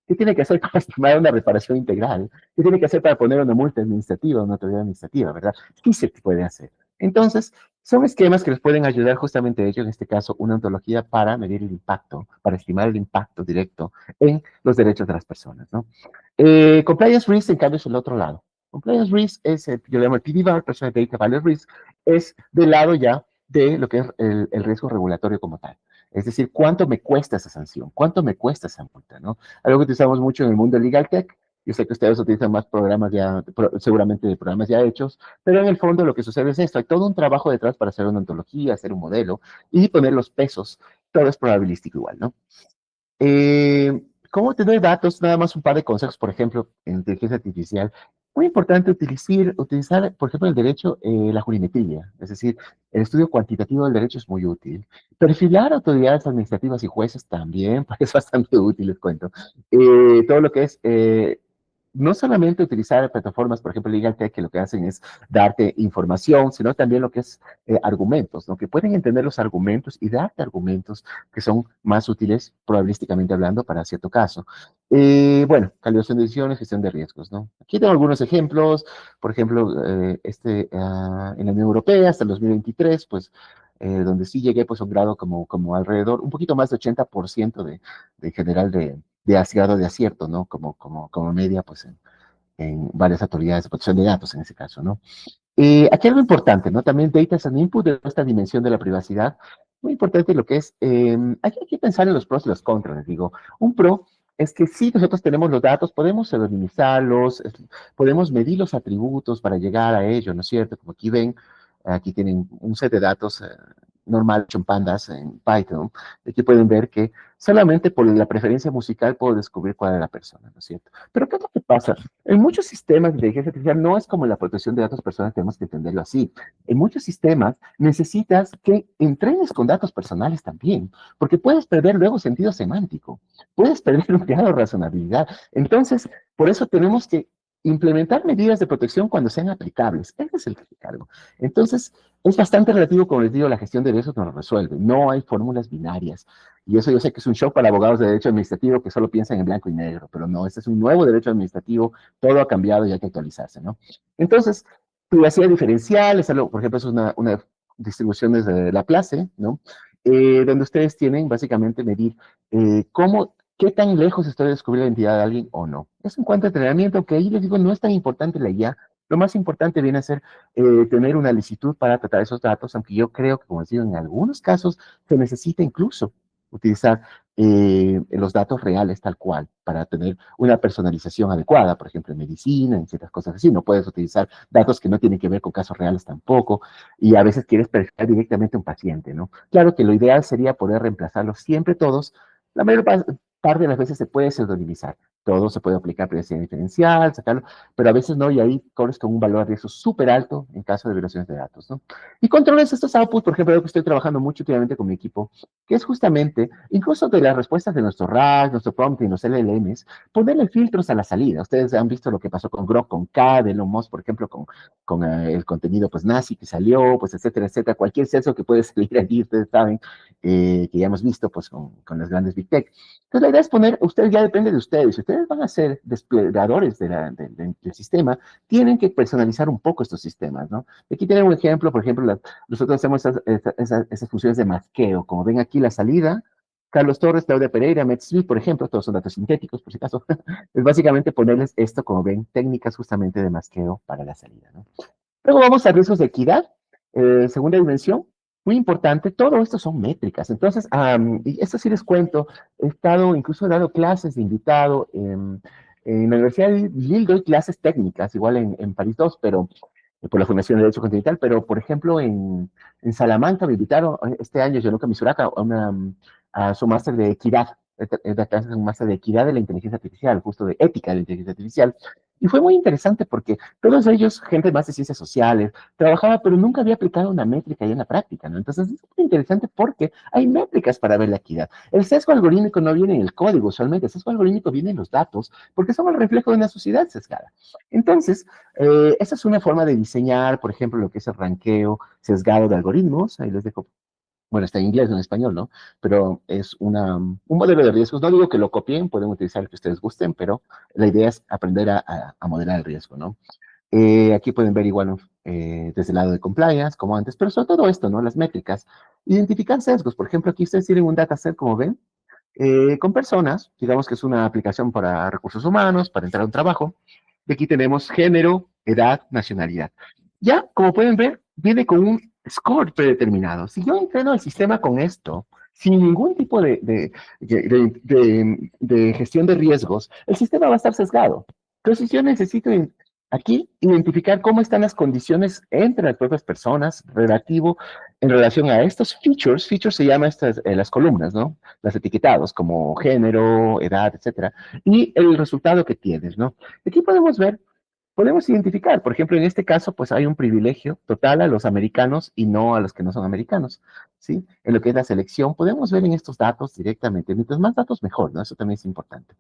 ¿Qué tiene que hacer para estimar una reparación integral? ¿Qué tiene que hacer para poner una multa administrativa, una autoridad administrativa, verdad? ¿Qué se puede hacer? Entonces, son esquemas que les pueden ayudar justamente a ello, en este caso, una ontología para medir el impacto, para estimar el impacto directo en los derechos de las personas, ¿no? Compliance risk, en cambio, es el otro lado. Compliance risk es, yo le llamo el PDVAR, Personal Data Value Risk, es del lado ya de lo que es el riesgo regulatorio como tal. Es decir, ¿cuánto me cuesta esa sanción? ¿Cuánto me cuesta esa multa? ¿No? Algo que utilizamos mucho en el mundo legal tech. Yo sé que ustedes utilizan más programas ya, seguramente de programas ya hechos, pero en el fondo lo que sucede es esto. Hay todo un trabajo detrás para hacer una ontología, hacer un modelo y poner los pesos. Todo es probabilístico igual, ¿no? ¿Cómo tener datos? Nada más un par de consejos, por ejemplo, en inteligencia artificial. Muy importante utilizar, por ejemplo, el derecho, la jurimetría, es decir, el estudio cuantitativo del derecho es muy útil. Perfilar autoridades administrativas y jueces también, porque es bastante útil, les cuento. Todo lo que es no solamente utilizar plataformas, por ejemplo, Legal Tech, que lo que hacen es darte información, sino también lo que es argumentos, ¿no? Que pueden entender los argumentos y darte argumentos que son más útiles, probabilísticamente hablando, para cierto caso. Bueno, calibración de decisiones, gestión de riesgos, ¿no? Aquí tengo algunos ejemplos, por ejemplo, en la Unión Europea hasta el 2023, pues, donde sí llegué pues a un grado como alrededor, un poquito más de 80% de general de grado de acierto, ¿no? Como media, pues, en varias autoridades de protección de datos en ese caso, ¿no? Aquí algo importante, ¿no? También data as an input de esta dimensión de la privacidad. Muy importante lo que es, hay que pensar en los pros y los contras, les digo. Un pro es que si nosotros tenemos los datos, podemos pseudonimizarlos, podemos medir los atributos para llegar a ellos, ¿no es cierto? Como aquí ven, aquí tienen un set de datos normal hecho en pandas, en Python. Aquí pueden ver que solamente por la preferencia musical puedo descubrir cuál es la persona, ¿no es cierto? Pero ¿qué es lo que pasa? En muchos sistemas de inteligencia artificial no es como en la protección de datos personales, tenemos que entenderlo así. En muchos sistemas necesitas que entrenes con datos personales también, porque puedes perder luego sentido semántico, puedes perder un grado de razonabilidad. Entonces, por eso tenemos que implementar medidas de protección cuando sean aplicables. Ese es el cargo. Entonces, es bastante relativo, como les digo, la gestión de riesgos no lo resuelve. No hay fórmulas binarias. Y eso yo sé que es un shock para abogados de derecho administrativo que solo piensan en blanco y negro, pero no, este es un nuevo derecho administrativo, todo ha cambiado y hay que actualizarse, ¿no? Entonces, privacidad diferencial, es algo, por ejemplo, es una distribución desde Laplace, ¿no? Donde ustedes tienen básicamente medir qué tan lejos estoy de descubrir la identidad de alguien o no. Es en cuanto a entrenamiento, que ahí les digo, no es tan importante la IA, lo más importante viene a ser tener una licitud para tratar esos datos, aunque yo creo que, como les digo, en algunos casos se necesita incluso utilizar los datos reales tal cual para tener una personalización adecuada, por ejemplo, en medicina, en ciertas cosas así. No puedes utilizar datos que no tienen que ver con casos reales tampoco, y a veces quieres perfeccionar directamente a un paciente, ¿no? Claro que lo ideal sería poder reemplazarlos siempre todos. La mayor parte de las veces se puede pseudonimizar. Todo se puede aplicar privacidad diferencial, sacarlo, pero a veces no, y ahí corres con un valor de riesgo súper alto en caso de violaciones de datos, ¿no? Y controles estos outputs, por ejemplo, algo que estoy trabajando mucho últimamente con mi equipo, que es justamente, incluso de las respuestas de nuestro RAG, nuestro prompt y los LLMs, ponerle filtros a la salida. Ustedes han visto lo que pasó con Grok, con K, de Elon Musk, por ejemplo, con el contenido pues nazi que salió, pues etcétera, etcétera. Cualquier sesgo que puede salir allí, ustedes saben, que ya hemos visto pues con las grandes Big Tech. Entonces la idea es poner, ustedes ya depende de ustedes, si ustedes van a ser desplegadores del sistema, tienen que personalizar un poco estos sistemas, ¿no? Aquí tienen un ejemplo, por ejemplo, nosotros hacemos esas funciones de masqueo, como ven aquí la salida, Carlos Torres, Claudia Pereira, Matt Smith, por ejemplo, todos son datos sintéticos, por si acaso, es básicamente ponerles esto, como ven, técnicas justamente de masqueo para la salida, ¿no? Luego vamos a riesgos de equidad, segunda dimensión, muy importante, todo esto son métricas. Entonces, y esto sí les cuento, he estado, incluso he dado clases de invitado en la Universidad de Lille, doy clases técnicas, igual en París 2, pero por la Fundación de Derecho Continental, pero por ejemplo en Salamanca me invitaron este año, Gianluca Misurata, a su máster de equidad, es un máster de equidad de la inteligencia artificial, justo de ética de la inteligencia artificial. Y fue muy interesante porque todos ellos, gente más de ciencias sociales, trabajaba, pero nunca había aplicado una métrica ya en la práctica, ¿no? Entonces es muy interesante porque hay métricas para ver la equidad. El sesgo algorítmico no viene en el código usualmente, el sesgo algorítmico viene en los datos, porque son el reflejo de una sociedad sesgada. Entonces, esa es una forma de diseñar, por ejemplo, lo que es el ranqueo sesgado de algoritmos. Ahí les dejo, bueno, está en inglés, no en español, ¿no? Pero es un modelo de riesgos. No digo que lo copien, pueden utilizar el que ustedes gusten, pero la idea es aprender a modelar el riesgo, ¿no? Aquí pueden ver igual desde el lado de compliance, como antes, pero sobre todo esto, ¿no? Las métricas. Identificar sesgos. Por ejemplo, aquí ustedes tienen un dataset, como ven, con personas, digamos que es una aplicación para recursos humanos, para entrar a un trabajo. Y aquí tenemos género, edad, nacionalidad. Ya, como pueden ver, viene con un score predeterminado. Si yo entreno el sistema con esto, sin ningún tipo de gestión de riesgos, el sistema va a estar sesgado. Entonces, yo necesito aquí identificar cómo están las condiciones entre las propias personas relativo en relación a estos features. Features se llama las columnas, ¿no? Las etiquetados como género, edad, etcétera, y el resultado que tienes, ¿no? Aquí podemos identificar, por ejemplo, en este caso, pues hay un privilegio total a los americanos y no a los que no son americanos, ¿sí? En lo que es la selección, podemos ver en estos datos directamente, mientras más datos mejor, ¿no? Eso también es importante.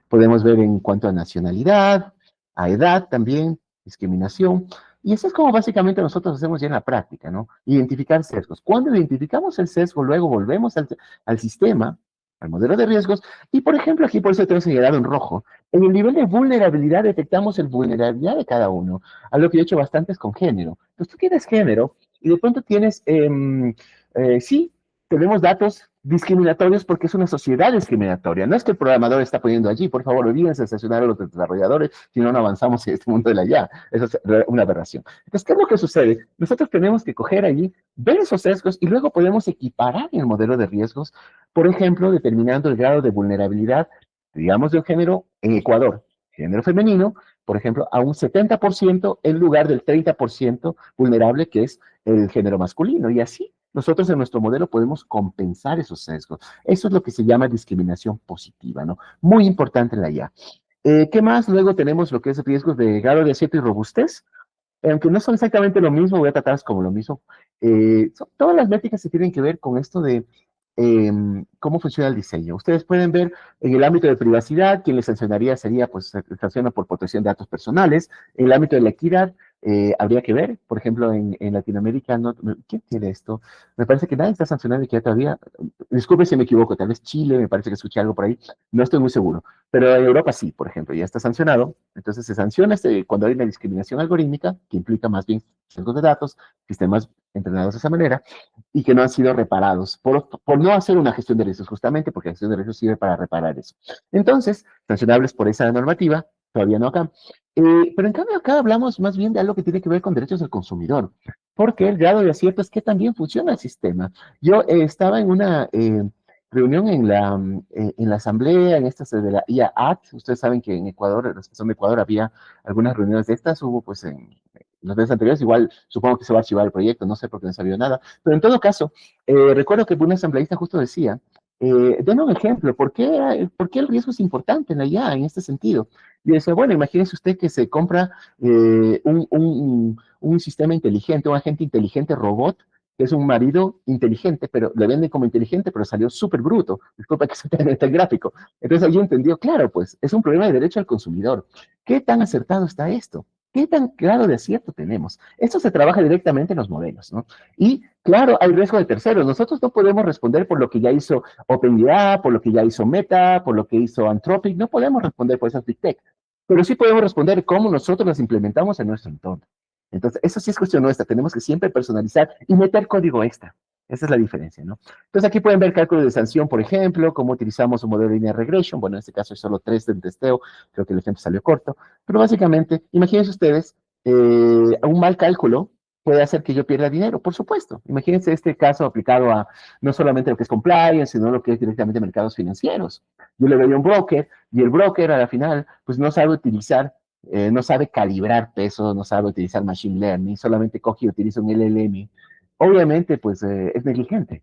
Podemos ver en cuanto a nacionalidad, a edad también, discriminación, y eso es como básicamente nosotros hacemos ya en la práctica, ¿no? Identificar sesgos. Cuando identificamos el sesgo, luego volvemos al sistema, al modelo de riesgos, y por ejemplo, aquí por eso tengo señalado en rojo, en el nivel de vulnerabilidad detectamos el vulnerabilidad de cada uno, algo que yo he hecho bastante es con género. Entonces tú tienes género y de pronto tienes, sí, tenemos datos discriminatorios porque es una sociedad discriminatoria. No es que el programador está poniendo allí, por favor, olvídense de sancionar a los desarrolladores, si no, no avanzamos en este mundo de la IA. Eso es una aberración. Entonces, ¿qué es lo que sucede? Nosotros tenemos que coger allí, ver esos sesgos y luego podemos equiparar el modelo de riesgos, por ejemplo, determinando el grado de vulnerabilidad, digamos, de un género en Ecuador, género femenino, por ejemplo, a un 70% en lugar del 30% vulnerable que es el género masculino. Y así nosotros en nuestro modelo podemos compensar esos sesgos. Eso es lo que se llama discriminación positiva, ¿no? Muy importante en la IA. ¿Qué más? Luego tenemos lo que es riesgos de grado de acierto y robustez. Aunque no son exactamente lo mismo, voy a tratarlas como lo mismo. Todas las métricas se tienen que ver con esto de cómo funciona el diseño. Ustedes pueden ver en el ámbito de privacidad, quien les sancionaría sería, pues, sanciona por protección de datos personales. En el ámbito de la equidad, habría que ver, por ejemplo, en Latinoamérica, no, ¿quién tiene esto? Me parece que nadie está sancionando equidad todavía. Disculpe si me equivoco, tal vez Chile, me parece que escuché algo por ahí, no estoy muy seguro. Pero en Europa sí, por ejemplo, ya está sancionado. Entonces se sanciona cuando hay una discriminación algorítmica, que implica más bien sesgos de datos, sistemas entrenados de esa manera, y que no han sido reparados por no hacer una gestión de riesgos, justamente porque la gestión de riesgos sirve para reparar eso. Entonces, sancionables por esa normativa, todavía no acá. Pero en cambio acá hablamos más bien de algo que tiene que ver con derechos del consumidor, porque el grado de acierto es que también funciona el sistema. Yo estaba en una reunión en la asamblea, en estas de la IAAT. Ustedes saben que en Ecuador, los que son de Ecuador, había algunas reuniones de estas, hubo pues en los meses anteriores, igual supongo que se va a archivar el proyecto, no sé por qué no se vio nada, pero en todo caso, recuerdo que un asambleísta justo decía, denme un ejemplo, ¿por qué el riesgo es importante en la IA en este sentido? Y decía, bueno, imagínese usted que se compra un sistema inteligente, un agente inteligente robot, que es un marido inteligente, pero le venden como inteligente, pero salió súper bruto. Disculpa que se tenga este gráfico. Entonces allí entendió, claro, pues es un problema de derecho al consumidor. ¿Qué tan acertado está esto? ¿Qué tan claro de acierto tenemos? Esto se trabaja directamente en los modelos, ¿no? Y claro, hay riesgo de terceros. Nosotros no podemos responder por lo que ya hizo OpenAI, por lo que ya hizo Meta, por lo que hizo Anthropic. No podemos responder por esas Big Tech. Pero sí podemos responder cómo nosotros las implementamos en nuestro entorno. Entonces, eso sí es cuestión nuestra. Tenemos que siempre personalizar y meter código extra. Esa es la diferencia, ¿no? Entonces, aquí pueden ver cálculo de sanción, por ejemplo, cómo utilizamos un modelo de linear regression. Bueno, en este caso hay solo 3 del testeo. Creo que el ejemplo salió corto. Pero básicamente, imagínense ustedes, un mal cálculo puede hacer que yo pierda dinero, por supuesto. Imagínense este caso aplicado a no solamente lo que es compliance, sino lo que es directamente mercados financieros. Yo le doy a un broker y el broker a la final, pues no sabe utilizar, no sabe calibrar pesos, no sabe utilizar machine learning, solamente coge y utiliza un LLM. Obviamente, pues es negligente.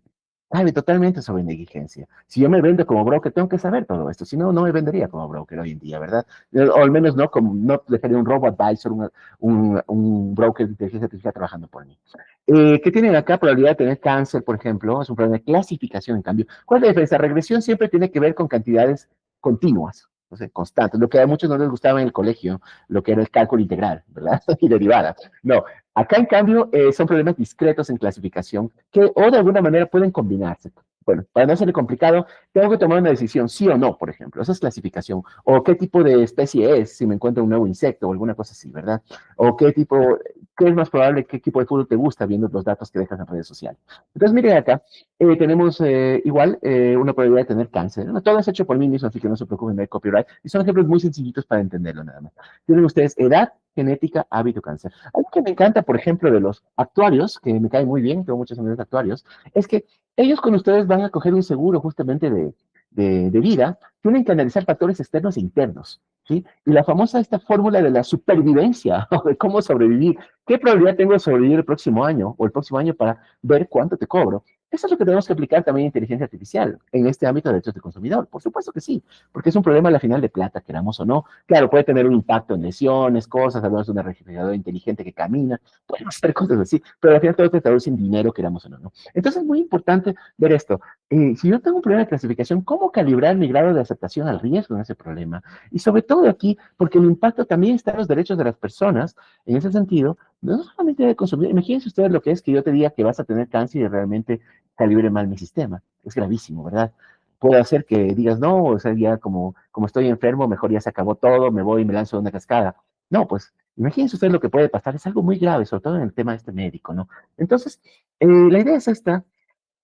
Sabe totalmente sobre negligencia. Si yo me vendo como broker, tengo que saber todo esto. Si no, no me vendería como broker hoy en día, ¿verdad? O al menos no, como, no dejaría un robo advisor, un broker de inteligencia artificial trabajando por mí. ¿Qué tienen acá? Probabilidad de tener cáncer, por ejemplo, es un problema de clasificación, en cambio. ¿Cuál es la diferencia? Regresión siempre tiene que ver con cantidades continuas, o sea, constantes, lo que a muchos no les gustaba en el colegio, lo que era el cálculo integral, ¿verdad? Y derivada. No, acá en cambio son problemas discretos en clasificación que o de alguna manera pueden combinarse. Bueno, para no hacerle complicado, tengo que tomar una decisión, sí o no, por ejemplo. Esa es clasificación. O qué tipo de especie es, si me encuentro un nuevo insecto o alguna cosa así, ¿verdad? O qué tipo, qué es más probable, qué tipo de fútbol te gusta viendo los datos que dejas en redes sociales. Entonces, miren acá, tenemos igual una probabilidad de tener cáncer. No, todo es hecho por mí mismo, así que no se preocupen, no hay copyright. Y son ejemplos muy sencillitos para entenderlo nada más. Tienen ustedes edad, genética, hábito, cáncer. Algo que me encanta, por ejemplo, de los actuarios, que me cae muy bien, tengo muchos amigos actuarios, es que ellos con ustedes van a coger un seguro justamente de vida, tienen que analizar factores externos e internos, ¿sí? Y la famosa esta fórmula de la supervivencia, o de cómo sobrevivir, ¿qué probabilidad tengo de sobrevivir el próximo año o el próximo año para ver cuánto te cobro? Eso es lo que tenemos que aplicar también en inteligencia artificial, en este ámbito de derechos del consumidor. Por supuesto que sí, porque es un problema al final de plata, queramos o no. Claro, puede tener un impacto en lesiones, cosas, hablamos de una refrigeradora inteligente que camina, pueden hacer cosas así, pero al final todo se traduce en dinero, queramos o no, ¿no? Entonces es muy importante ver esto. Si yo tengo un problema de clasificación, ¿cómo calibrar mi grado de aceptación al riesgo en ese problema? Y sobre todo aquí, porque el impacto también está en los derechos de las personas, en ese sentido, no solamente de consumir. Imagínense ustedes lo que es que yo te diga que vas a tener cáncer y realmente calibre mal mi sistema. Es gravísimo, ¿verdad? Puede hacer que digas, no, o sea, ya como estoy enfermo, mejor ya se acabó todo, me voy y me lanzo de una cascada. No, pues imagínense ustedes lo que puede pasar. Es algo muy grave, sobre todo en el tema de este médico, ¿no? Entonces, la idea es esta.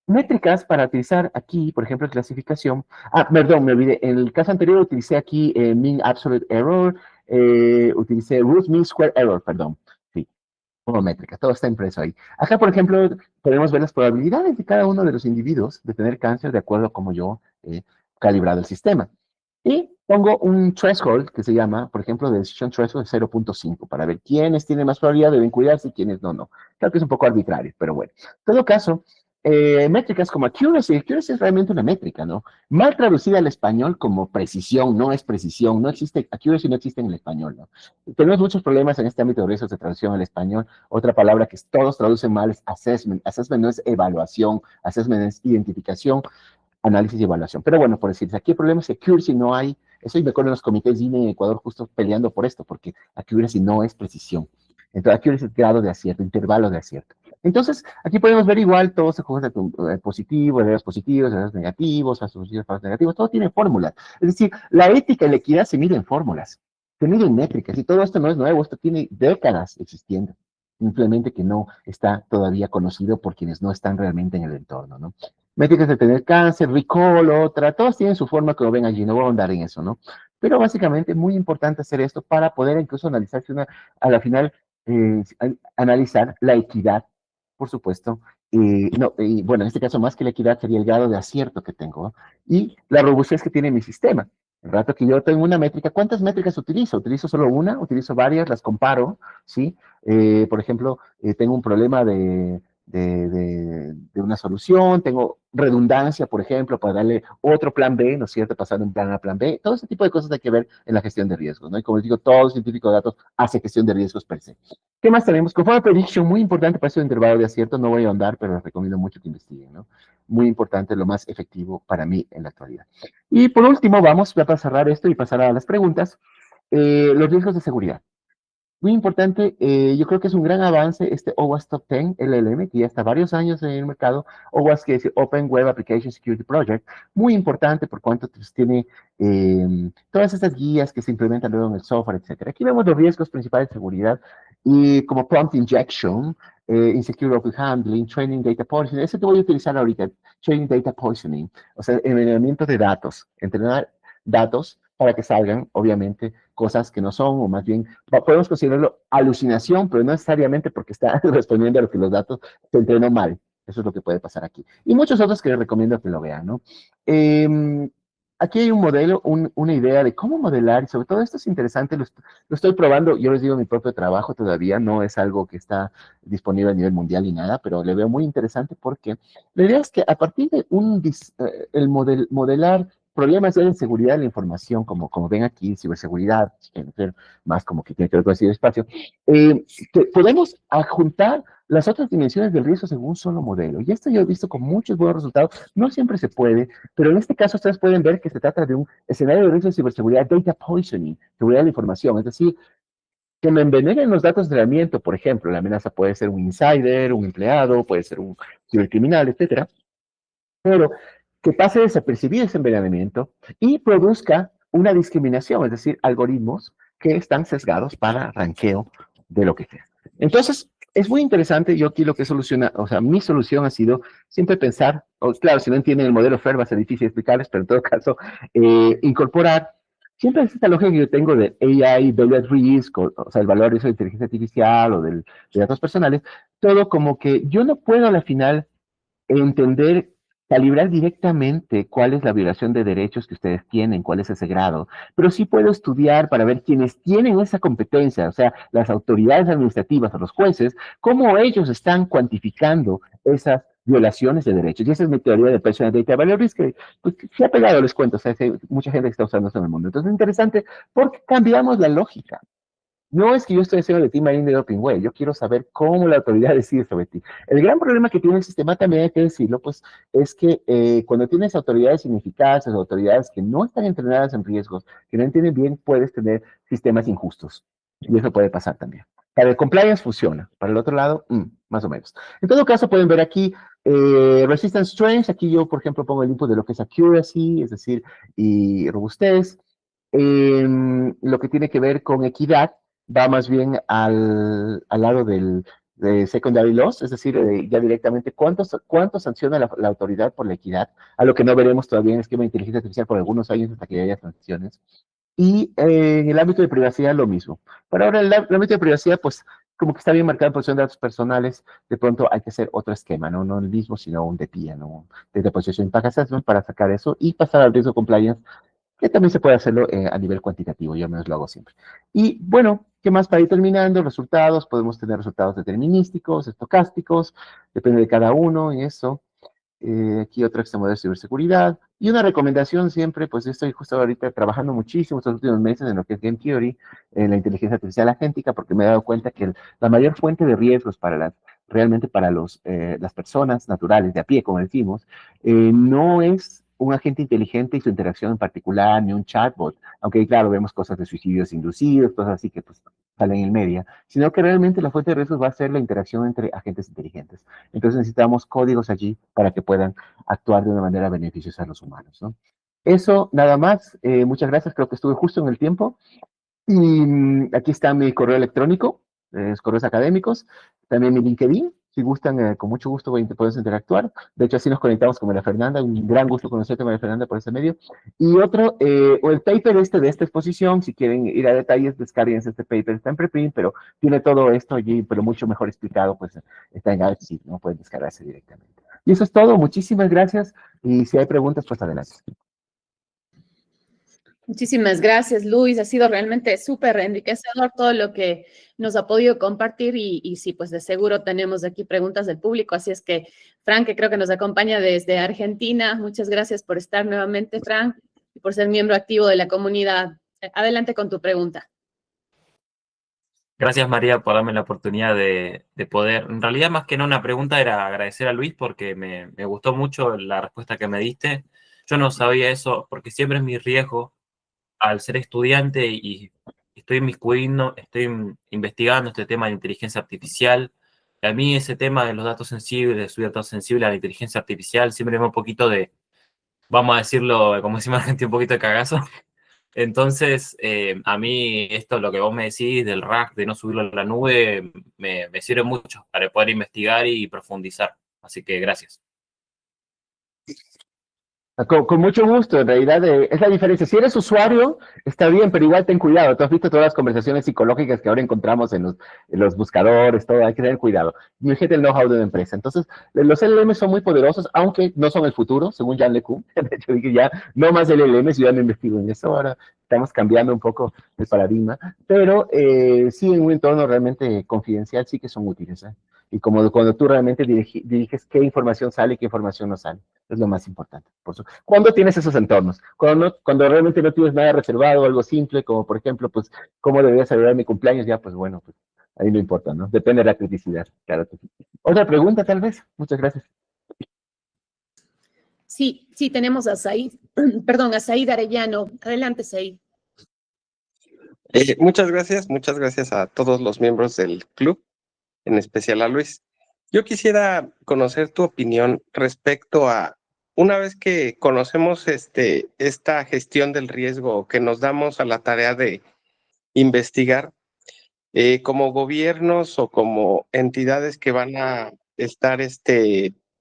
Métricas para utilizar aquí, por ejemplo, clasificación. Ah, perdón, me olvidé. En el caso anterior utilicé aquí mean absolute error, utilicé root mean square error, perdón. Sí, como métrica, todo está impreso ahí. Acá, por ejemplo, podemos ver las probabilidades de cada uno de los individuos de tener cáncer de acuerdo a cómo yo he calibrado el sistema. Y pongo un threshold que se llama, por ejemplo, de decision threshold de 0.5 para ver quiénes tienen más probabilidad, deben cuidarse y quiénes no, no. Claro que es un poco arbitrario, pero bueno. En todo caso, métricas como accuracy es realmente una métrica, ¿no? Mal traducida al español como precisión, no es precisión, no existe, accuracy no existe en el español, ¿no? Tenemos muchos problemas en este ámbito de riesgos de traducción al español. Otra palabra que todos traducen mal es assessment. Assessment no es evaluación, assessment es identificación, análisis y evaluación. Pero bueno, por decirles, aquí el problema es que accuracy no hay, eso y me acuerdo en los comités de INE en Ecuador justo peleando por esto, porque accuracy no es precisión. Entonces, accuracy es grado de acierto, intervalo de acierto. Entonces, aquí podemos ver igual, todo se juega positivo, errores positivos, errores negativos, falsos positivos, falsos negativos, todo tiene fórmulas. Es decir, la ética y la equidad se miden en fórmulas, se miden en métricas, y todo esto no es nuevo, esto tiene décadas existiendo, simplemente que no está todavía conocido por quienes no están realmente en el entorno, ¿no? Métricas de tener cáncer, recall, otra, todas tienen su forma, como ven allí, no voy a ahondar en eso, ¿no? Pero básicamente es muy importante hacer esto para poder incluso analizar si a la final, analizar la equidad, por supuesto, no, y bueno, en este caso más que la equidad sería el grado de acierto que tengo, ¿no? Y la robustez que tiene mi sistema. El rato que yo tengo una métrica, ¿cuántas métricas utilizo? ¿Utilizo solo una? ¿Utilizo varias? ¿Las comparo? ¿Sí? Por ejemplo, tengo un problema de una solución, tengo redundancia, por ejemplo, para darle otro plan B, ¿no es cierto? Pasar de un plan A a plan B. Todo ese tipo de cosas hay que ver en la gestión de riesgos, ¿no? Y como les digo, todo científico de datos hace gestión de riesgos per se. ¿Qué más tenemos? Conforme prediction, muy importante para ese intervalo de acierto, no voy a ahondar, pero les recomiendo mucho que investiguen, ¿no? Muy importante, lo más efectivo para mí en la actualidad. Y por último, vamos ya para cerrar esto y pasar a las preguntas, los riesgos de seguridad. Muy importante, yo creo que es un gran avance este OWASP Top 10 LLM, que ya está varios años en el mercado. OWASP, que es Open Web Application Security Project, muy importante por cuanto pues, tiene todas estas guías que se implementan luego en el software, etcétera. Aquí vemos los riesgos principales de seguridad, y como prompt injection, insecure open handling, training data poisoning, ese te voy a utilizar ahorita, training data poisoning, o sea, envenenamiento de datos, entrenar datos para que salgan, obviamente, cosas que no son, o más bien, podemos considerarlo alucinación, pero no necesariamente porque está respondiendo a lo que los datos se entrenó mal. Eso es lo que puede pasar aquí. Y muchos otros que les recomiendo que lo vean, ¿no? Aquí hay un modelo, una idea de cómo modelar, y sobre todo esto es interesante, lo estoy probando, yo les digo, mi propio trabajo todavía, no es algo que está disponible a nivel mundial ni nada, pero le veo muy interesante porque la idea es que a partir de el modelar problemas de seguridad de la información, como ven aquí, ciberseguridad, más como que tiene que ver con el ciberespacio, que podemos adjuntar las otras dimensiones del riesgo según un solo modelo. Y esto yo he visto con muchos buenos resultados. No siempre se puede, pero en este caso ustedes pueden ver que se trata de un escenario de riesgo de ciberseguridad, data poisoning, seguridad de la información. Es decir, que me envenenen los datos de entrenamiento, por ejemplo, la amenaza puede ser un insider, un empleado, puede ser un cibercriminal, etcétera, pero que pase desapercibido ese envenenamiento y produzca una discriminación, es decir, algoritmos que están sesgados para ranqueo de lo que sea. Entonces, es muy interesante, yo aquí lo que soluciona, o sea, mi solución ha sido siempre pensar, claro, si no entienden el modelo FAIR va a ser difícil explicarles, pero en todo caso, incorporar, siempre es esta lógica que yo tengo de AI, value at risk, o sea, el valor de eso de inteligencia artificial o de datos personales, todo como que yo no puedo a la final entender, calibrar directamente cuál es la violación de derechos que ustedes tienen, cuál es ese grado, pero sí puedo estudiar para ver quiénes tienen esa competencia, o sea, las autoridades administrativas o los jueces, cómo ellos están cuantificando esas violaciones de derechos. Y esa es mi teoría de Personal Data Value que pues, se ha pegado, les cuento, o sea, hay mucha gente que está usando esto en el mundo. Entonces es interesante porque cambiamos la lógica. No es que yo estoy haciendo de ti Marine de Doping Way, yo quiero saber cómo la autoridad decide sobre ti. El gran problema que tiene el sistema, también hay que decirlo, pues, es que cuando tienes autoridades ineficaces, autoridades que no están entrenadas en riesgos, que no entienden bien, puedes tener sistemas injustos. Y eso puede pasar también. Para el compliance funciona, para el otro lado, más o menos. En todo caso, pueden ver aquí resistance strength, aquí yo, por ejemplo, pongo el input de lo que es accuracy, es decir, y robustez. Lo que tiene que ver con equidad, va más bien al lado de secondary loss, es decir, ya directamente cuánto sanciona la autoridad por la equidad, a lo que no veremos todavía en el esquema de inteligencia artificial por algunos años hasta que haya sanciones. Y en el ámbito de privacidad lo mismo. Pero ahora el ámbito de privacidad, pues como que está bien marcado en protección de datos personales, de pronto hay que hacer otro esquema, ¿no? No el mismo, sino un DPIA, ¿no? Desde Position Impact Assessment para sacar eso y pasar al riesgo compliance que también se puede hacerlo a nivel cuantitativo, yo al menos lo hago siempre. Y bueno, ¿qué más para ir terminando? Resultados, podemos tener resultados determinísticos, estocásticos, depende de cada uno y eso. Aquí otro extremo de ciberseguridad. Y una recomendación siempre, pues yo estoy justo ahorita trabajando muchísimo estos últimos meses en lo que es Game Theory, en la inteligencia artificial agéntica, porque me he dado cuenta que la mayor fuente de riesgos realmente para las personas naturales de a pie, como decimos, no es un agente inteligente y su interacción en particular, ni un chatbot, aunque claro, vemos cosas de suicidios inducidos, cosas así que pues salen en media, sino que realmente la fuente de riesgos va a ser la interacción entre agentes inteligentes. Entonces necesitamos códigos allí para que puedan actuar de una manera beneficiosa a los humanos, ¿no? Eso, nada más. Muchas gracias. Creo que estuve justo en el tiempo. Y aquí está mi correo electrónico, correos académicos, también mi LinkedIn. Si gustan, con mucho gusto podemos interactuar. De hecho, así nos conectamos con María Fernanda. Un gran gusto conocerte, María Fernanda, por ese medio. Y otro, o el paper de esta exposición, si quieren ir a detalles, descarguense este paper. Está en preprint, pero tiene todo esto allí, pero mucho mejor explicado, pues está en ArcSys, ¿no? Pueden descargarse directamente. Y eso es todo. Muchísimas gracias. Y si hay preguntas, pues adelante. Muchísimas gracias, Luis. Ha sido realmente súper enriquecedor todo lo que nos ha podido compartir y sí, pues de seguro tenemos aquí preguntas del público. Así es que, Frank, que creo que nos acompaña desde Argentina, muchas gracias por estar nuevamente, Frank, y por ser miembro activo de la comunidad. Adelante con tu pregunta. Gracias, María, por darme la oportunidad de poder. En realidad, más que no una pregunta, era agradecer a Luis porque me gustó mucho la respuesta que me diste. Yo no sabía eso porque siempre es mi riesgo al ser estudiante y estoy inmiscuido, estoy investigando este tema de inteligencia artificial. A mí ese tema de los datos sensibles, de subir datos sensibles a la inteligencia artificial, siempre me da un poquito de, vamos a decirlo, como decimos en Argentina, un poquito de cagazo. Entonces, a mí esto, lo que vos me decís del RAG, de no subirlo a la nube, me sirve mucho para poder investigar y profundizar. Así que gracias. Con mucho gusto, en realidad es la diferencia. Si eres usuario, está bien, pero igual ten cuidado. Tú has visto todas las conversaciones psicológicas que ahora encontramos en los buscadores, todo, hay que tener cuidado. Imagínate el know-how de una empresa. Entonces, los LLM son muy poderosos, aunque no son el futuro, según Jan LeCun. De hecho, dije ya, no más LLMs, yo ya no investigo en eso. Ahora estamos cambiando un poco el paradigma, pero sí, en un entorno realmente confidencial sí que son útiles. Y como cuando tú realmente diriges qué información sale y qué información no sale. Es lo más importante. ¿Cuándo tienes esos entornos? Cuando realmente no tienes nada reservado, algo simple, como por ejemplo, pues, ¿cómo debería celebrar mi cumpleaños? Ya, pues bueno, pues ahí no importa, ¿no? Depende de la criticidad, claro que sí. Otra pregunta, tal vez. Muchas gracias. Sí, sí, tenemos a Said, perdón, a Said Arellano. Adelante, Said. Muchas gracias a todos los miembros del club, en especial a Luis. Yo quisiera conocer tu opinión respecto a, una vez que conocemos esta gestión del riesgo, que nos damos a la tarea de investigar, como gobiernos o como entidades que van a estar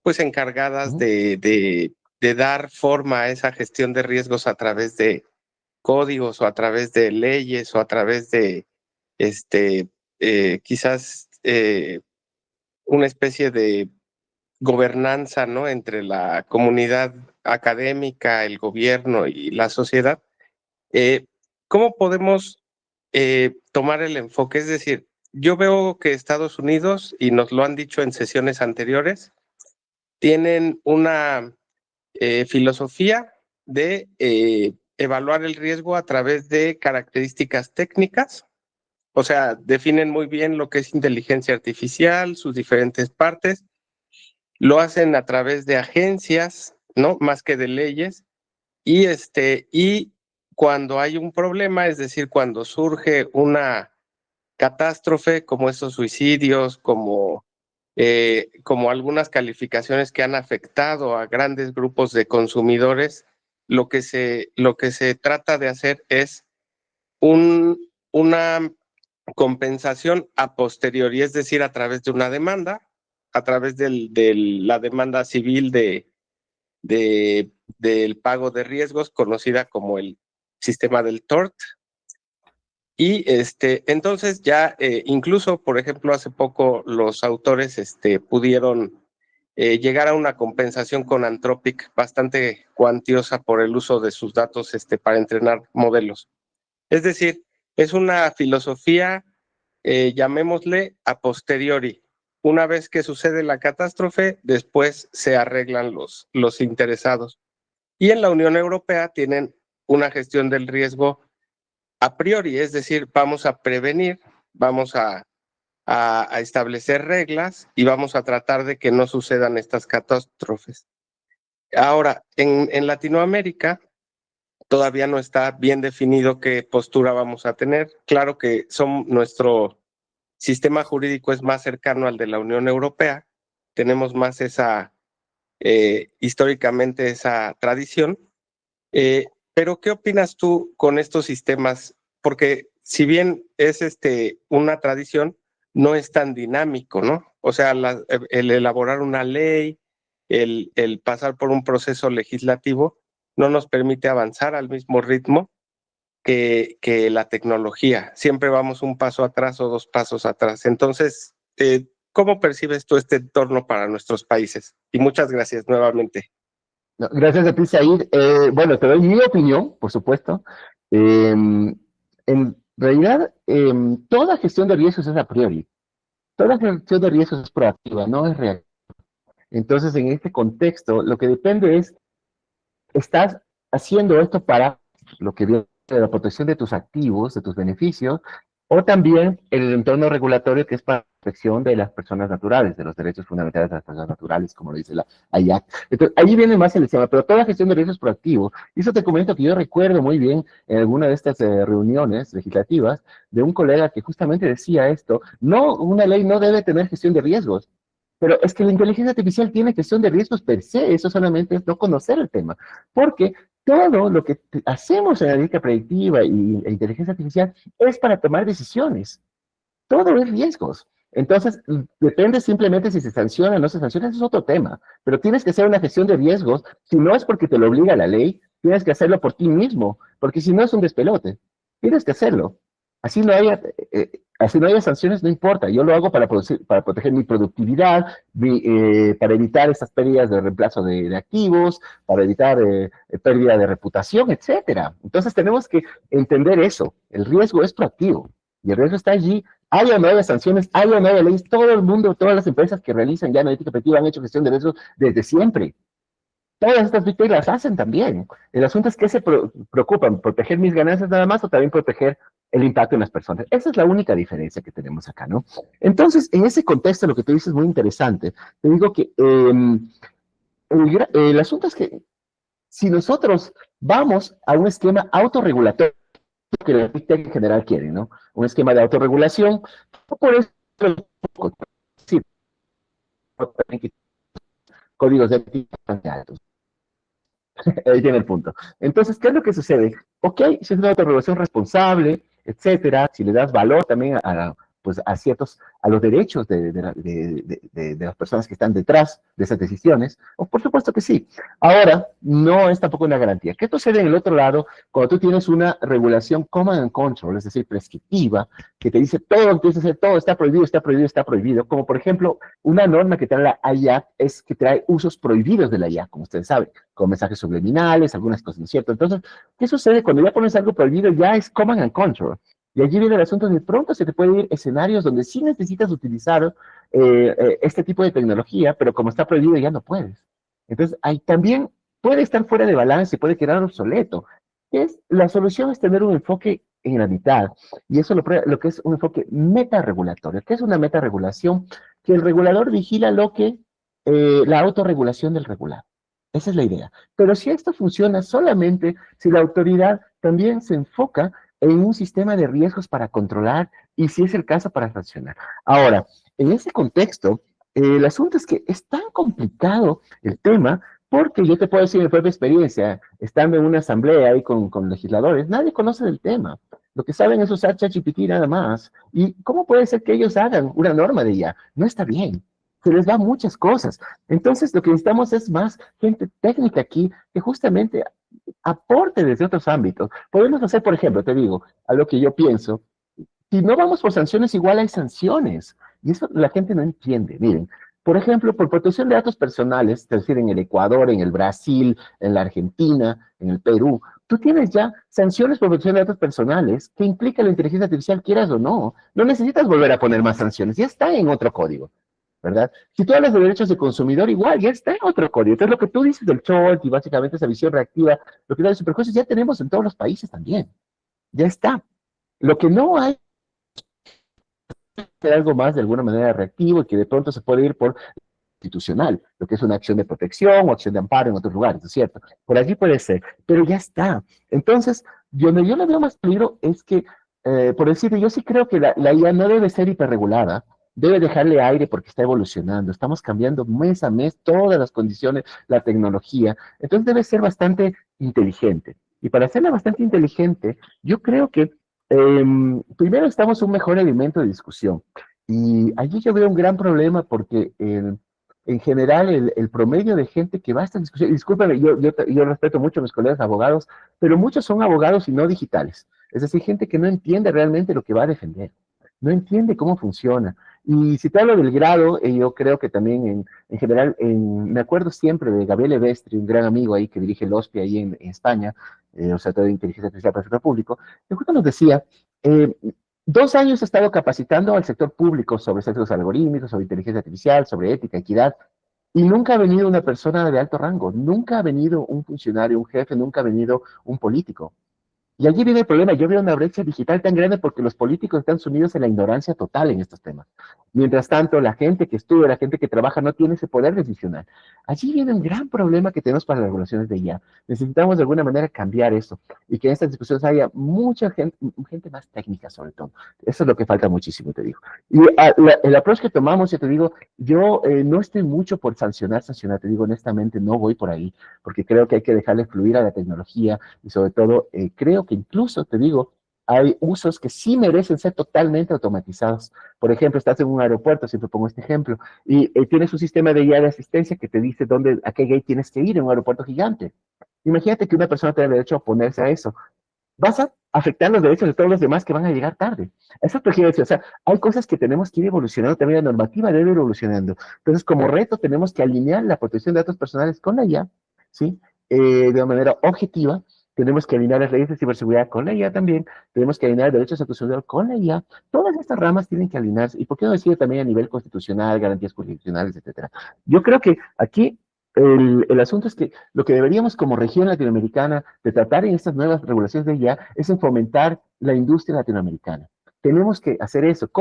pues encargadas de dar forma a esa gestión de riesgos a través de códigos o a través de leyes o a través de quizás una especie de gobernanza, ¿no? Entre la comunidad académica, el gobierno y la sociedad. ¿Cómo podemos tomar el enfoque? Es decir, yo veo que Estados Unidos, y nos lo han dicho en sesiones anteriores, tienen una filosofía de evaluar el riesgo a través de características técnicas. O sea, definen muy bien lo que es inteligencia artificial, sus diferentes partes. Lo hacen a través de agencias, ¿no? Más que de leyes. Y cuando hay un problema, es decir, cuando surge una catástrofe, como estos suicidios, como algunas calificaciones que han afectado a grandes grupos de consumidores, lo que se trata de hacer es una compensación a posteriori, es decir, a través de una demanda, a través de la demanda civil del pago de riesgos, conocida como el sistema del tort. Y entonces ya incluso, por ejemplo, hace poco los autores pudieron llegar a una compensación con Anthropic bastante cuantiosa por el uso de sus datos para entrenar modelos. Es decir, es una filosofía, llamémosle a posteriori. Una vez que sucede la catástrofe, después se arreglan los interesados. Y en la Unión Europea tienen una gestión del riesgo a priori, es decir, vamos a prevenir, vamos a establecer reglas y vamos a tratar de que no sucedan estas catástrofes. Ahora, en Latinoamérica todavía no está bien definido qué postura vamos a tener. Claro que nuestro sistema jurídico es más cercano al de la Unión Europea, tenemos más históricamente esa tradición. Pero, ¿qué opinas tú con estos sistemas? Porque si bien es una tradición, no es tan dinámico, ¿no? O sea, el elaborar una ley, el pasar por un proceso legislativo, no nos permite avanzar al mismo ritmo que la tecnología. Siempre vamos un paso atrás o 2 pasos atrás. Entonces, ¿cómo percibes tú este entorno para nuestros países? Y muchas gracias nuevamente. No, gracias a ti, Said. Bueno, te doy mi opinión, por supuesto. En realidad, toda gestión de riesgos es a priori. Toda gestión de riesgos es proactiva, no es reactiva. Entonces, en este contexto, lo que depende es, ¿estás haciendo esto para lo que viene de la protección de tus activos, de tus beneficios, o también el entorno regulatorio que es para la protección de las personas naturales, de los derechos fundamentales de las personas naturales, como lo dice la AIAC? Entonces, ahí viene más el esquema, pero toda gestión de riesgos es proactivo. Y eso te comento que yo recuerdo muy bien en alguna de estas reuniones legislativas de un colega que justamente decía esto: no, una ley no debe tener gestión de riesgos. Pero es que la inteligencia artificial tiene gestión de riesgos per se, eso solamente es no conocer el tema, porque todo lo que hacemos en analítica predictiva y inteligencia artificial es para tomar decisiones, todo es riesgos. Entonces, depende simplemente si se sanciona o no se sanciona, eso es otro tema, pero tienes que hacer una gestión de riesgos, si no es porque te lo obliga la ley, tienes que hacerlo por ti mismo, porque si no es un despelote, tienes que hacerlo. Así no haya sanciones, no importa. Yo lo hago para proteger mi productividad, para evitar estas pérdidas de reemplazo de activos, para evitar pérdida de reputación, etcétera. Entonces tenemos que entender eso. El riesgo es proactivo y el riesgo está allí. Haya o no haya sanciones, haya o no haya leyes, todo el mundo, todas las empresas que realizan ya analítica predictiva han hecho gestión de riesgos desde siempre. Todas estas big tech las hacen también. El asunto es que se preocupan, proteger mis ganancias nada más o también proteger el impacto en las personas. Esa es la única diferencia que tenemos acá, ¿no? Entonces, en ese contexto, lo que tú dices es muy interesante. Te digo que el asunto es que si nosotros vamos a un esquema autorregulatorio que la big tech en general quiere, ¿no? Un esquema de autorregulación, por eso sí, códigos de ética altos. Ahí tiene el punto. Entonces, ¿qué es lo que sucede? Ok, si es una autorregulación responsable, etcétera, si le das valor también pues a los derechos de las personas que están detrás de esas decisiones, por supuesto que sí. Ahora, no es tampoco una garantía. ¿Qué sucede en el otro lado cuando tú tienes una regulación command and control, es decir, prescriptiva, que te dice todo lo que tienes que hacer, todo está prohibido, está prohibido, está prohibido? Como por ejemplo, una norma que trae la AIAC es que trae usos prohibidos de la AIAC, como ustedes saben, con mensajes subliminales, algunas cosas, ¿no es cierto? Entonces, ¿qué sucede cuando ya pones algo prohibido? Ya es command and control. Y allí viene el asunto, de pronto se te puede ir escenarios donde sí necesitas utilizar este tipo de tecnología, pero como está prohibido ya no puedes. Entonces, ahí también puede estar fuera de balance, puede quedar obsoleto. La solución es tener un enfoque en la mitad, y eso lo que es un enfoque metaregulatorio. ¿Qué es una metaregulación? Que el regulador vigila la autorregulación del regulado. Esa es la idea. Pero si esto funciona solamente si la autoridad también se enfoca en un sistema de riesgos para controlar y, si es el caso, para sancionar. Ahora, en ese contexto, el asunto es que es tan complicado el tema porque yo te puedo decir mi propia experiencia, estando en una asamblea ahí con legisladores, nadie conoce del tema. Lo que saben es usar ChatGPT nada más. ¿Y cómo puede ser que ellos hagan una norma de IA? No está bien. Se les va muchas cosas. Entonces, lo que necesitamos es más gente técnica aquí que justamente aporte desde otros ámbitos. Podemos hacer, por ejemplo, te digo, a lo que yo pienso, si no vamos por sanciones, igual hay sanciones. Y eso la gente no entiende. Miren, por ejemplo, por protección de datos personales, es decir, en el Ecuador, en el Brasil, en la Argentina, en el Perú, tú tienes ya sanciones por protección de datos personales que implica la inteligencia artificial, quieras o no. No necesitas volver a poner más sanciones, ya está en otro código, ¿verdad? Si tú hablas de derechos de consumidor, igual, ya está en otro código. Entonces, lo que tú dices del short y básicamente esa visión reactiva, lo que da de superjuicios, ya tenemos en todos los países también. Ya está. Lo que no hay es algo más de alguna manera reactivo y que de pronto se puede ir por institucional, lo que es una acción de protección o acción de amparo en otros lugares, ¿no es cierto? Por allí puede ser, pero ya está. Entonces, donde yo le veo más peligro es que, por decirlo, yo sí creo que la IA no debe ser hiperregulada, debe dejarle aire porque está evolucionando, estamos cambiando mes a mes todas las condiciones, la tecnología, entonces debe ser bastante inteligente. Y para hacerla bastante inteligente, yo creo que primero estamos un mejor elemento de discusión. Y allí yo veo un gran problema porque en general el promedio de gente que va a esta discusión, y discúlpame, yo respeto mucho a mis colegas abogados, pero muchos son abogados y no digitales. Es decir, gente que no entiende realmente lo que va a defender, no entiende cómo funciona. Y si te hablo del grado, yo creo que también en general, me acuerdo siempre de Gabriel Evestri, un gran amigo ahí que dirige el OSPI ahí en España, Observatorio de Inteligencia Artificial para el Sector Público, que justo nos decía, eh, 2 años he estado capacitando al sector público sobre sesgos algorítmicos, sobre inteligencia artificial, sobre ética, equidad, y nunca ha venido una persona de alto rango, nunca ha venido un funcionario, un jefe, nunca ha venido un político. Y allí viene el problema. Yo veo una brecha digital tan grande porque los políticos están sumidos en la ignorancia total en estos temas. Mientras tanto, la gente que estudia, la gente que trabaja no tiene ese poder decisional. Allí viene un gran problema que tenemos para las regulaciones de IA. Necesitamos de alguna manera cambiar eso y que en estas discusiones haya mucha gente más técnica sobre todo. Eso es lo que falta muchísimo, te digo. Y el approach que tomamos, ya te digo, yo no estoy mucho por sancionar, te digo honestamente, no voy por ahí, porque creo que hay que dejarle fluir a la tecnología y sobre todo creo que incluso, te digo, hay usos que sí merecen ser totalmente automatizados. Por ejemplo, estás en un aeropuerto, siempre pongo este ejemplo, y tienes un sistema de guía de asistencia que te dice a qué gate tienes que ir en un aeropuerto gigante. Imagínate que una persona tenga derecho a oponerse a eso. Vas a afectar los derechos de todos los demás que van a llegar tarde. Eso te quiero decir, o sea, hay cosas que tenemos que ir evolucionando, también la normativa debe ir evolucionando. Entonces, como reto, tenemos que alinear la protección de datos personales con la IA, ¿sí? De una manera objetiva. Tenemos que alinear las leyes de ciberseguridad con la IA también, tenemos que alinear derechos al consumidor con la IA. Todas estas ramas tienen que alinearse, y por qué no decir también a nivel constitucional, garantías constitucionales, etcétera. Yo creo que aquí el asunto es que lo que deberíamos como región latinoamericana de tratar en estas nuevas regulaciones de IA es en fomentar la industria latinoamericana. Tenemos que hacer eso.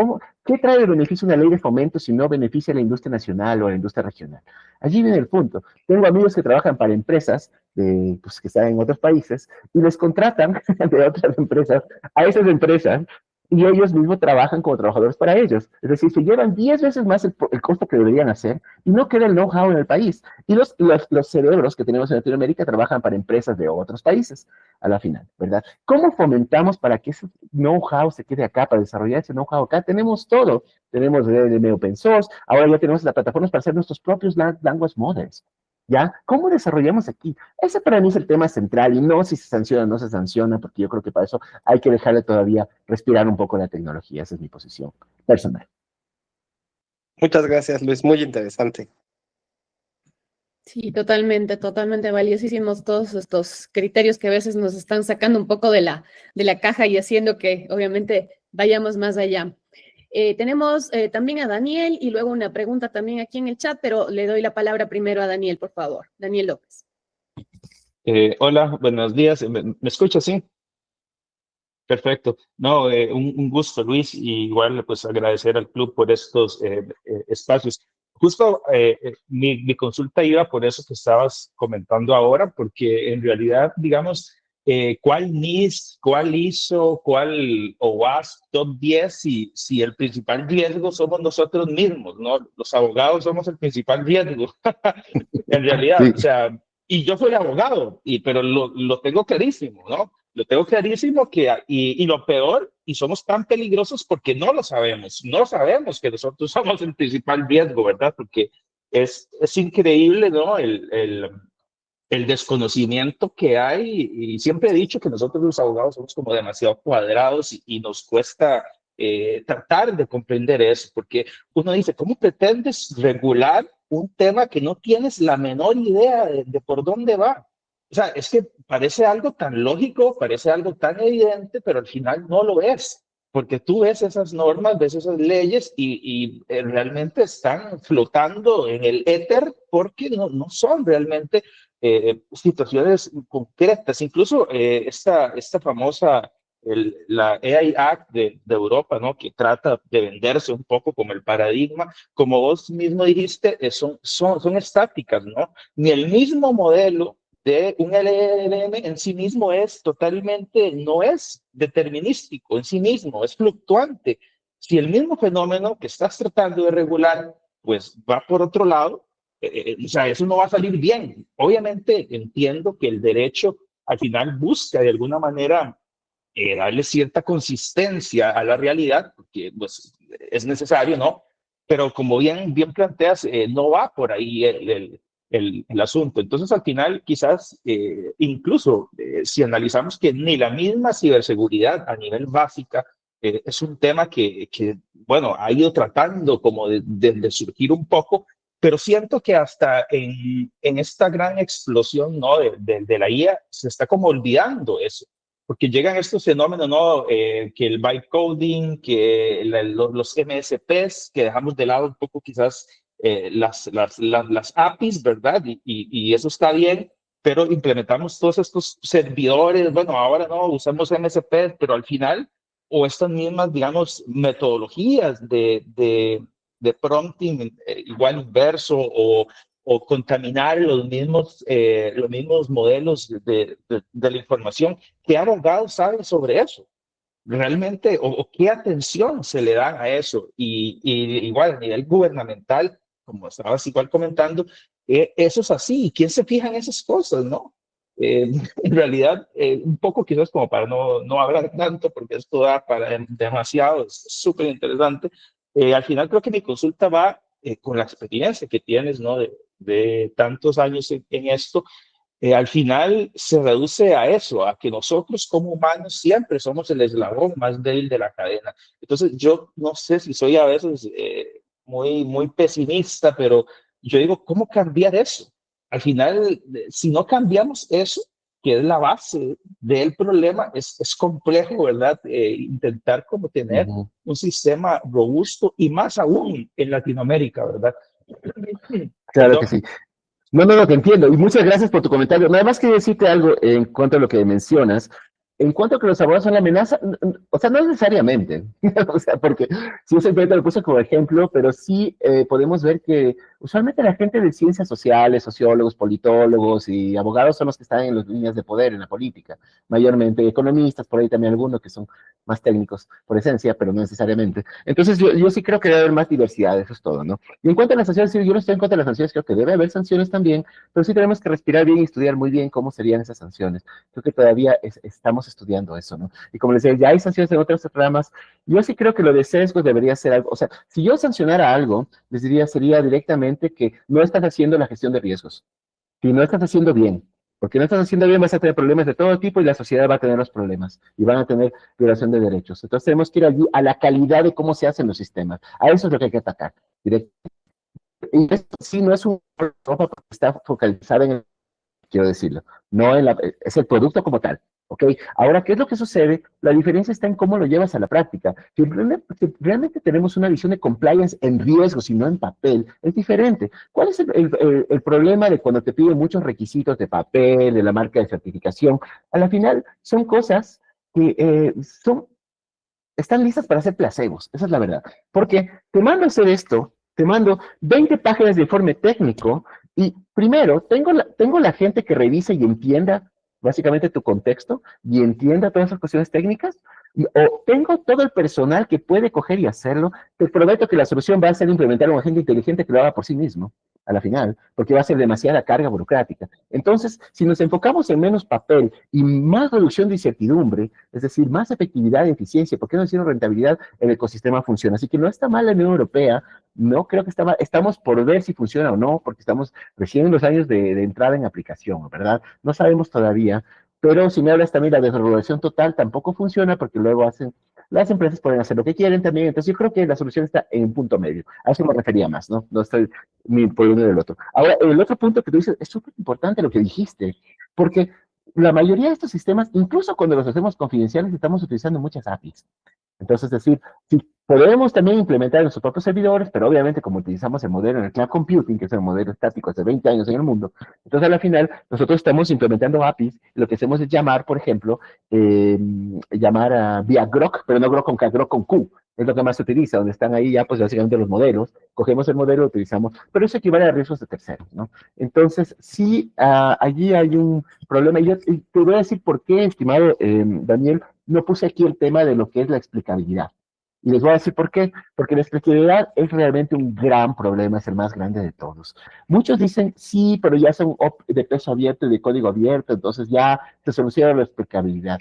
¿Qué trae de beneficio una ley de fomento si no beneficia a la industria nacional o a la industria regional? Allí viene el punto. Tengo amigos que trabajan para empresas pues, que están en otros países y les contratan de otras empresas a esas empresas y ellos mismos trabajan como trabajadores para ellos. Es decir, se llevan 10 veces más el costo que deberían hacer y no queda el know-how en el país. Y los cerebros que tenemos en Latinoamérica trabajan para empresas de otros países a la final, ¿verdad? ¿Cómo fomentamos para que ese know-how se quede acá, para desarrollar ese know-how acá? Tenemos todo. Tenemos de open source, ahora ya tenemos las plataformas para hacer nuestros propios language models. ¿Ya? ¿Cómo desarrollamos aquí? Ese para mí es el tema central y no si se sanciona o no se sanciona, porque yo creo que para eso hay que dejarle todavía respirar un poco la tecnología. Esa es mi posición personal. Muchas gracias, Luis. Muy interesante. Sí, totalmente, totalmente valiosísimos todos estos criterios que a veces nos están sacando un poco de la caja y haciendo que obviamente vayamos más allá. Tenemos también a Daniel y luego una pregunta también aquí en el chat, pero le doy la palabra primero a Daniel, por favor. Daniel López. Hola, buenos días. ¿Me escucha, sí? Perfecto. No, un gusto, Luis, y igual pues agradecer al club por estos espacios. Justo mi consulta iba por eso que estabas comentando ahora, porque en realidad, digamos, ¿cuál NIST, cuál ISO, cuál OWASP Top 10 si el principal riesgo somos nosotros mismos, ¿no? Los abogados somos el principal riesgo, en realidad, Sí. o sea, y yo soy abogado, pero lo tengo clarísimo, ¿no? Lo tengo clarísimo y lo peor, y somos tan peligrosos porque no lo sabemos. No sabemos que nosotros somos el principal riesgo, ¿verdad? Porque es increíble, ¿no? El desconocimiento que hay. Y siempre he dicho que nosotros los abogados somos como demasiado cuadrados y nos cuesta tratar de comprender eso, porque uno dice, ¿cómo pretendes regular un tema que no tienes la menor idea de por dónde va? O sea, es que parece algo tan lógico, parece algo tan evidente, pero al final no lo es, porque tú ves esas normas, ves esas leyes y realmente están flotando en el éter porque no son realmente situaciones concretas. Incluso esta famosa, la AI Act de Europa, ¿no? Que trata de venderse un poco como el paradigma, como vos mismo dijiste, son estáticas, ¿no? Ni el mismo modelo de un LLM en sí mismo no es determinístico en sí mismo, es fluctuante. Si el mismo fenómeno que estás tratando de regular, pues va por otro lado, o sea, eso no va a salir bien. Obviamente entiendo que el derecho al final busca de alguna manera darle cierta consistencia a la realidad, porque pues, es necesario, ¿no? Pero como bien planteas, no va por ahí el asunto. Entonces, al final, quizás, incluso si analizamos que ni la misma ciberseguridad a nivel básica es un tema bueno, ha ido tratando como de surgir un poco, pero siento que hasta en esta gran explosión, ¿no? de la IA se está como olvidando eso, porque llegan estos fenómenos, ¿no? Que el bytecoding, que los MSPs, que dejamos de lado un poco quizás las APIs, ¿verdad? Y eso está bien, pero implementamos todos estos servidores, bueno, ahora no usamos MSPs, pero al final, o estas mismas, digamos, metodologías de prompting igual inverso o contaminar los mismos modelos de la información. ¿Qué abogados saben sobre eso? Realmente, o qué atención se le dan a eso. Y igual a nivel gubernamental, como estabas igual comentando, eso es así. ¿Y quién se fija en esas cosas, no? En realidad, un poco quizás como para no hablar tanto, porque esto da para demasiado, es súper interesante. Al final creo que mi consulta va con la experiencia que tienes, ¿no? De tantos años en esto, al final se reduce a eso, a que nosotros como humanos siempre somos el eslabón más débil de la cadena. Entonces yo no sé si soy a veces muy pesimista, pero yo digo, ¿cómo cambiar eso? Al final, si no cambiamos eso, que es la base del problema, es complejo, ¿verdad? Intentar como tener un sistema robusto y más aún en Latinoamérica, ¿verdad? Claro que sí. No, te entiendo. Y muchas gracias por tu comentario. Nada más que decirte algo en cuanto a lo que mencionas. En cuanto a que los abogados son la amenaza, o sea, no necesariamente, o sea, porque si yo simplemente lo puse como ejemplo, pero sí podemos ver que usualmente la gente de ciencias sociales, sociólogos, politólogos y abogados son los que están en las líneas de poder en la política, mayormente economistas, por ahí también algunos que son más técnicos por esencia, pero no necesariamente. Entonces yo sí creo que debe haber más diversidad, eso es todo, ¿no? Y en cuanto a las sanciones, sí, yo no estoy en contra de las sanciones, creo que debe haber sanciones también, pero sí tenemos que respirar bien y estudiar muy bien cómo serían esas sanciones. Creo que todavía estamos estudiando eso, ¿no? Y como les decía, ya hay sanciones en otros programas. Yo sí creo que lo de sesgos debería ser algo, o sea, si yo sancionara algo, les diría, sería directamente que no estás haciendo la gestión de riesgos, si no estás haciendo bien, porque no estás haciendo bien vas a tener problemas de todo tipo y la sociedad va a tener los problemas y van a tener violación de derechos. Entonces tenemos que ir allí a la calidad de cómo se hacen los sistemas. A eso es lo que hay que atacar. Y esto sí no es un problema porque está focalizado en quiero decirlo, no en es el producto como tal. ¿Ok? Ahora, ¿qué es lo que sucede? La diferencia está en cómo lo llevas a la práctica. Si realmente tenemos una visión de compliance en riesgos y no en papel, es diferente. ¿Cuál es el problema de cuando te piden muchos requisitos de papel, de la marca de certificación? A la final son cosas que están listas para hacer placebos, esa es la verdad. Porque te mando a hacer esto, te mando 20 páginas de informe técnico y primero tengo la gente que revise y entienda básicamente tu contexto y entienda todas esas cuestiones técnicas, o tengo todo el personal que puede coger y hacerlo. Te prometo que la solución va a ser implementar un agente inteligente que lo haga por sí mismo, a la final, porque va a ser demasiada carga burocrática. Entonces, si nos enfocamos en menos papel y más reducción de incertidumbre, es decir, más efectividad y eficiencia, ¿por qué no decir rentabilidad? El ecosistema funciona. Así que no está mal la Unión Europea, no creo que está mal, estamos por ver si funciona o no, porque estamos recién en los años de entrada en aplicación, ¿verdad? No sabemos todavía, pero si me hablas también de la desregulación total, tampoco funciona porque luego las empresas pueden hacer lo que quieren también, entonces yo creo que la solución está en un punto medio, a eso me refería más, ¿no? No estoy ni por uno ni del otro. Ahora, el otro punto que tú dices, es súper importante lo que dijiste, porque la mayoría de estos sistemas, incluso cuando los hacemos confidenciales, estamos utilizando muchas APIs. Entonces, es decir, si podemos también implementar en nuestros propios servidores, pero obviamente como utilizamos el modelo en el cloud computing, que es el modelo estático hace 20 años en el mundo, entonces a la final nosotros estamos implementando APIs, y lo que hacemos es llamar, por ejemplo, llamar vía Grok, pero no Grok con K, Grok con Q, es lo que más se utiliza, donde están ahí ya pues básicamente los modelos, cogemos el modelo, lo utilizamos, pero eso equivale a riesgos de terceros, ¿no? Entonces, sí, allí hay un problema, y yo te voy a decir por qué, estimado Daniel, no puse aquí el tema de lo que es la explicabilidad. Y les voy a decir por qué. Porque la explicabilidad es realmente un gran problema, es el más grande de todos. Muchos dicen, sí, pero ya son de peso abierto y de código abierto, entonces ya se soluciona la explicabilidad.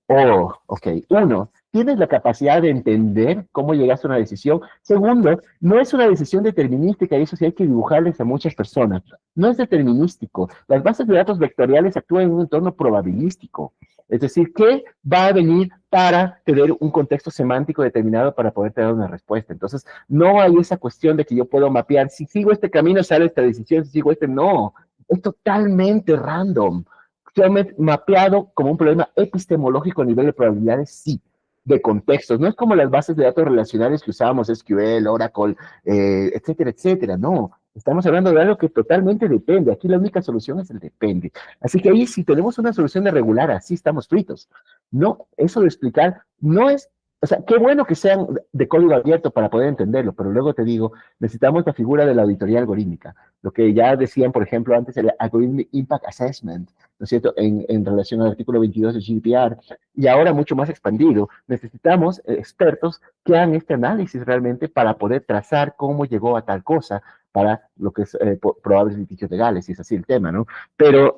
Oh, ok. Uno, tienes la capacidad de entender cómo llegaste a una decisión. Segundo, no es una decisión determinística y eso sí hay que dibujarles a muchas personas. No es determinístico. Las bases de datos vectoriales actúan en un entorno probabilístico. Es decir, ¿qué va a venir para tener un contexto semántico determinado para poder tener una respuesta? Entonces, no hay esa cuestión de que yo puedo mapear, si sigo este camino sale esta decisión, si sigo este, no. Es totalmente random. Se ha mapeado como un problema epistemológico a nivel de probabilidades, sí, de contextos. No es como las bases de datos relacionales que usábamos, SQL, Oracle, etcétera, etcétera. No, estamos hablando de algo que totalmente depende. Aquí la única solución es el depende. Así que ahí si tenemos una solución de regular, así estamos fritos. No, eso de explicar no es, o sea, qué bueno que sean de código abierto para poder entenderlo, pero luego te digo, necesitamos la figura de la auditoría algorítmica, lo que ya decían, por ejemplo, antes el Algorithmic Impact Assessment, ¿no es cierto?, en relación al artículo 22 del GDPR, y ahora mucho más expandido, necesitamos expertos que hagan este análisis realmente para poder trazar cómo llegó a tal cosa, para lo que es probables litigios legales, si es así el tema, ¿no? Pero,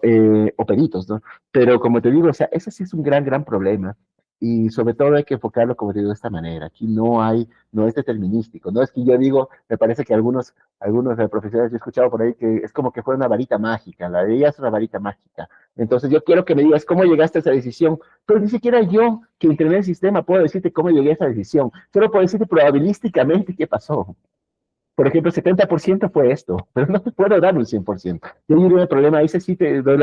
o peritos, ¿no? Pero como te digo, o sea, ese sí es un gran problema. Y sobre todo hay que enfocarlo, como te digo, de esta manera. Aquí no es determinístico. No es que yo digo, me parece que algunos profesores he escuchado por ahí que es como que fuera una varita mágica. La de ella es una varita mágica. Entonces yo quiero que me digas cómo llegaste a esa decisión. Pero ni siquiera yo, que entrené el sistema, puedo decirte cómo llegué a esa decisión. Solo puedo decirte probabilísticamente qué pasó. Por ejemplo, 70% fue esto, pero no te puedo dar un 100%. Yo diría el problema, ese sí te doy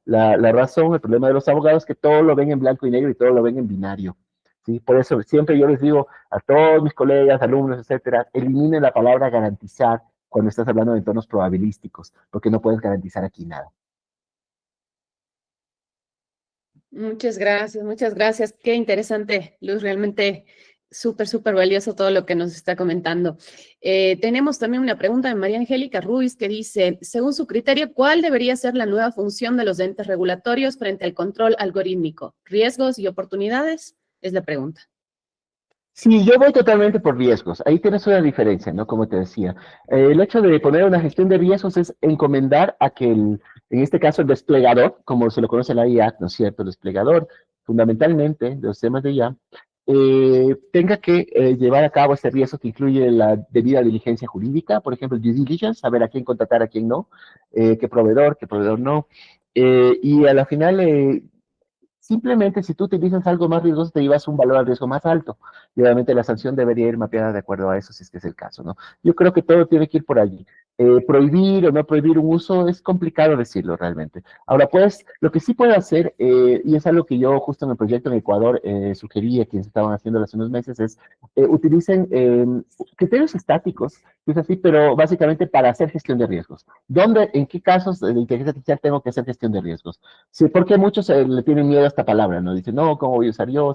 la razón, el problema de los abogados es que todo lo ven en blanco y negro y todo lo ven en binario. ¿Sí? Por eso siempre yo les digo a todos mis colegas, alumnos, etcétera, eliminen la palabra garantizar cuando estás hablando de entornos probabilísticos, porque no puedes garantizar aquí nada. Muchas gracias, muchas gracias. Qué interesante, Luz, realmente súper valioso todo lo que nos está comentando. Tenemos también una pregunta de María Angélica Ruiz que dice, según su criterio, ¿cuál debería ser la nueva función de los entes regulatorios frente al control algorítmico? ¿Riesgos y oportunidades? Es la pregunta. Sí, yo voy totalmente por riesgos. Ahí tienes una diferencia, ¿no? Como te decía. El hecho de poner una gestión de riesgos es encomendar a que, en este caso, el desplegador, como se lo conoce la IA, ¿no es cierto? El desplegador, fundamentalmente, de los temas de IA, tenga que llevar a cabo este riesgo que incluye la debida diligencia jurídica, por ejemplo, due diligence, saber a quién contratar, a quién no, qué proveedor no. Y a la final, simplemente si tú utilizas algo más riesgoso, te llevas un valor al riesgo más alto. Y obviamente la sanción debería ir mapeada de acuerdo a eso, si es que es el caso, ¿no? Yo creo que todo tiene que ir por allí. prohibir o no prohibir un uso es complicado decirlo realmente. Ahora, pues, lo que sí puede hacer, y es algo que yo justo en el proyecto en Ecuador sugerí a quienes estaban haciendo hace unos meses, es utilicen criterios estáticos, que es así, pero básicamente para hacer gestión de riesgos. ¿Dónde, en qué casos de inteligencia artificial tengo que hacer gestión de riesgos? Sí, porque muchos le tienen miedo a esta palabra, ¿no? Dicen, no, ¿cómo voy a usar yo?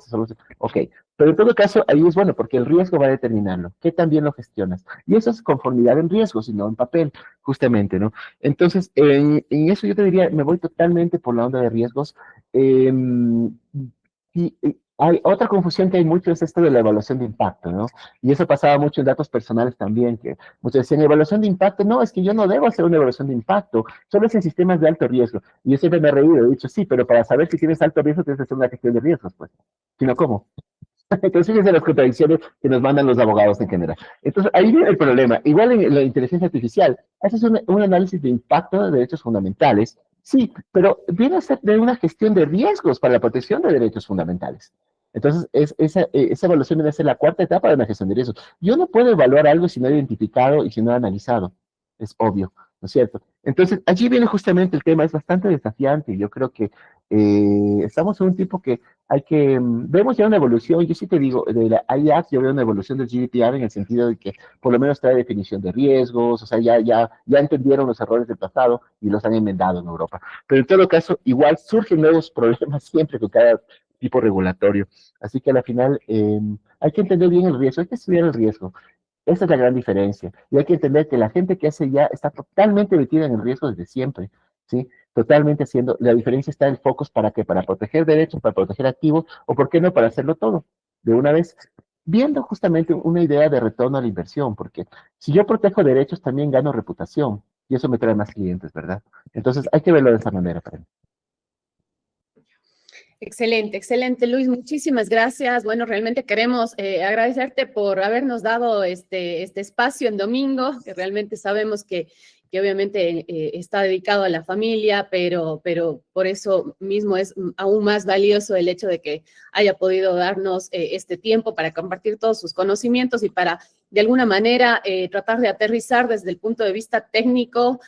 Ok, pero en todo caso, ahí es bueno, porque el riesgo va a determinarlo. ¿Qué también lo gestionas? Y eso es conformidad en riesgos y no en papel, justamente, ¿no? Entonces, en eso yo te diría, me voy totalmente por la onda de riesgos. Eh, y hay otra confusión que hay mucho es esto de la evaluación de impacto, ¿no? Y eso pasaba mucho en datos personales también, que muchos decían, evaluación de impacto, no, es que yo no debo hacer una evaluación de impacto, solo es en sistemas de alto riesgo. Y yo siempre me he reído, he dicho, sí, pero para saber si tienes alto riesgo tienes que hacer una gestión de riesgos, pues. Si no, ¿cómo? Entonces, fíjense las contradicciones que nos mandan los abogados en general. Entonces, ahí viene el problema. Igual en la inteligencia artificial, haces un análisis de impacto de derechos fundamentales, sí, pero viene a ser de una gestión de riesgos para la protección de derechos fundamentales. Entonces, esa evaluación debe ser la cuarta etapa de una gestión de riesgos. Yo no puedo evaluar algo si no he identificado y si no he analizado. Es obvio, ¿no es cierto? Entonces, allí viene justamente el tema, es bastante desafiante. Yo creo que estamos en un tipo que hay que, vemos ya una evolución, yo sí te digo, de la IAC yo veo una evolución del GDPR en el sentido de que por lo menos trae definición de riesgos, o sea, ya entendieron los errores del pasado y los han enmendado en Europa. Pero en todo caso, igual surgen nuevos problemas siempre con cada tipo regulatorio. Así que a la final hay que entender bien el riesgo, hay que estudiar el riesgo. Esa es la gran diferencia. Y hay que entender que la gente que hace ya está totalmente metida en el riesgo desde siempre, ¿sí? Totalmente haciendo, la diferencia está en el focus para qué, para proteger derechos, para proteger activos, o por qué no, para hacerlo todo, de una vez, viendo justamente una idea de retorno a la inversión, porque si yo protejo derechos, también gano reputación, y eso me trae más clientes, ¿verdad? Entonces hay que verlo de esa manera para mí. Excelente, excelente, Luis. Muchísimas gracias. Bueno, realmente queremos agradecerte por habernos dado este espacio en domingo, que realmente sabemos que obviamente está dedicado a la familia, pero por eso mismo es aún más valioso el hecho de que haya podido darnos este tiempo para compartir todos sus conocimientos y para, de alguna manera, tratar de aterrizar desde el punto de vista técnico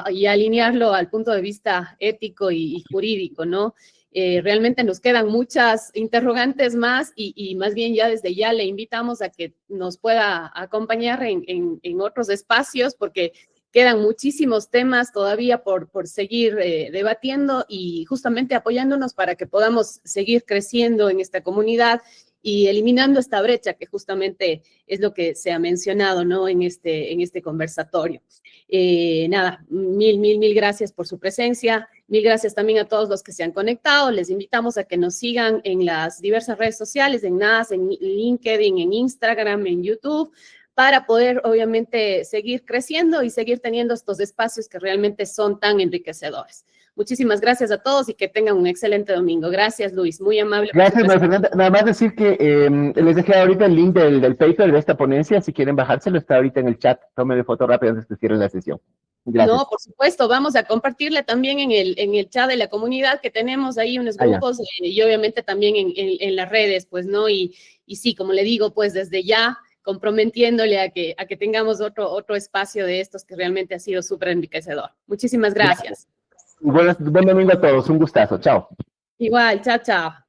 y alinearlo al punto de vista ético y jurídico, ¿no? Realmente nos quedan muchas interrogantes más y más bien ya desde ya le invitamos a que nos pueda acompañar en otros espacios porque quedan muchísimos temas todavía por seguir debatiendo y justamente apoyándonos para que podamos seguir creciendo en esta comunidad y eliminando esta brecha que justamente es lo que se ha mencionado, ¿no? en este conversatorio. Nada, mil gracias por su presencia. Mil gracias también a todos los que se han conectado. Les invitamos a que nos sigan en las diversas redes sociales, en NAS, en LinkedIn, en Instagram, en YouTube, para poder, obviamente, seguir creciendo y seguir teniendo estos espacios que realmente son tan enriquecedores. Muchísimas gracias a todos y que tengan un excelente domingo. Gracias, Luis. Muy amable. Gracias, María Fernanda. Nada más decir que les dejé ahorita el link del paper de esta ponencia. Si quieren bajárselo, está ahorita en el chat. Tomen foto rápido antes que cierren la sesión. Gracias. No, por supuesto, vamos a compartirle también en el chat de la comunidad que tenemos ahí unos grupos y obviamente también en las redes, pues, ¿no? Y sí, como le digo, pues desde ya comprometiéndole a que tengamos otro espacio de estos que realmente ha sido súper enriquecedor. Muchísimas gracias. Buen domingo a todos, un gustazo, chao. Igual, chao, chao.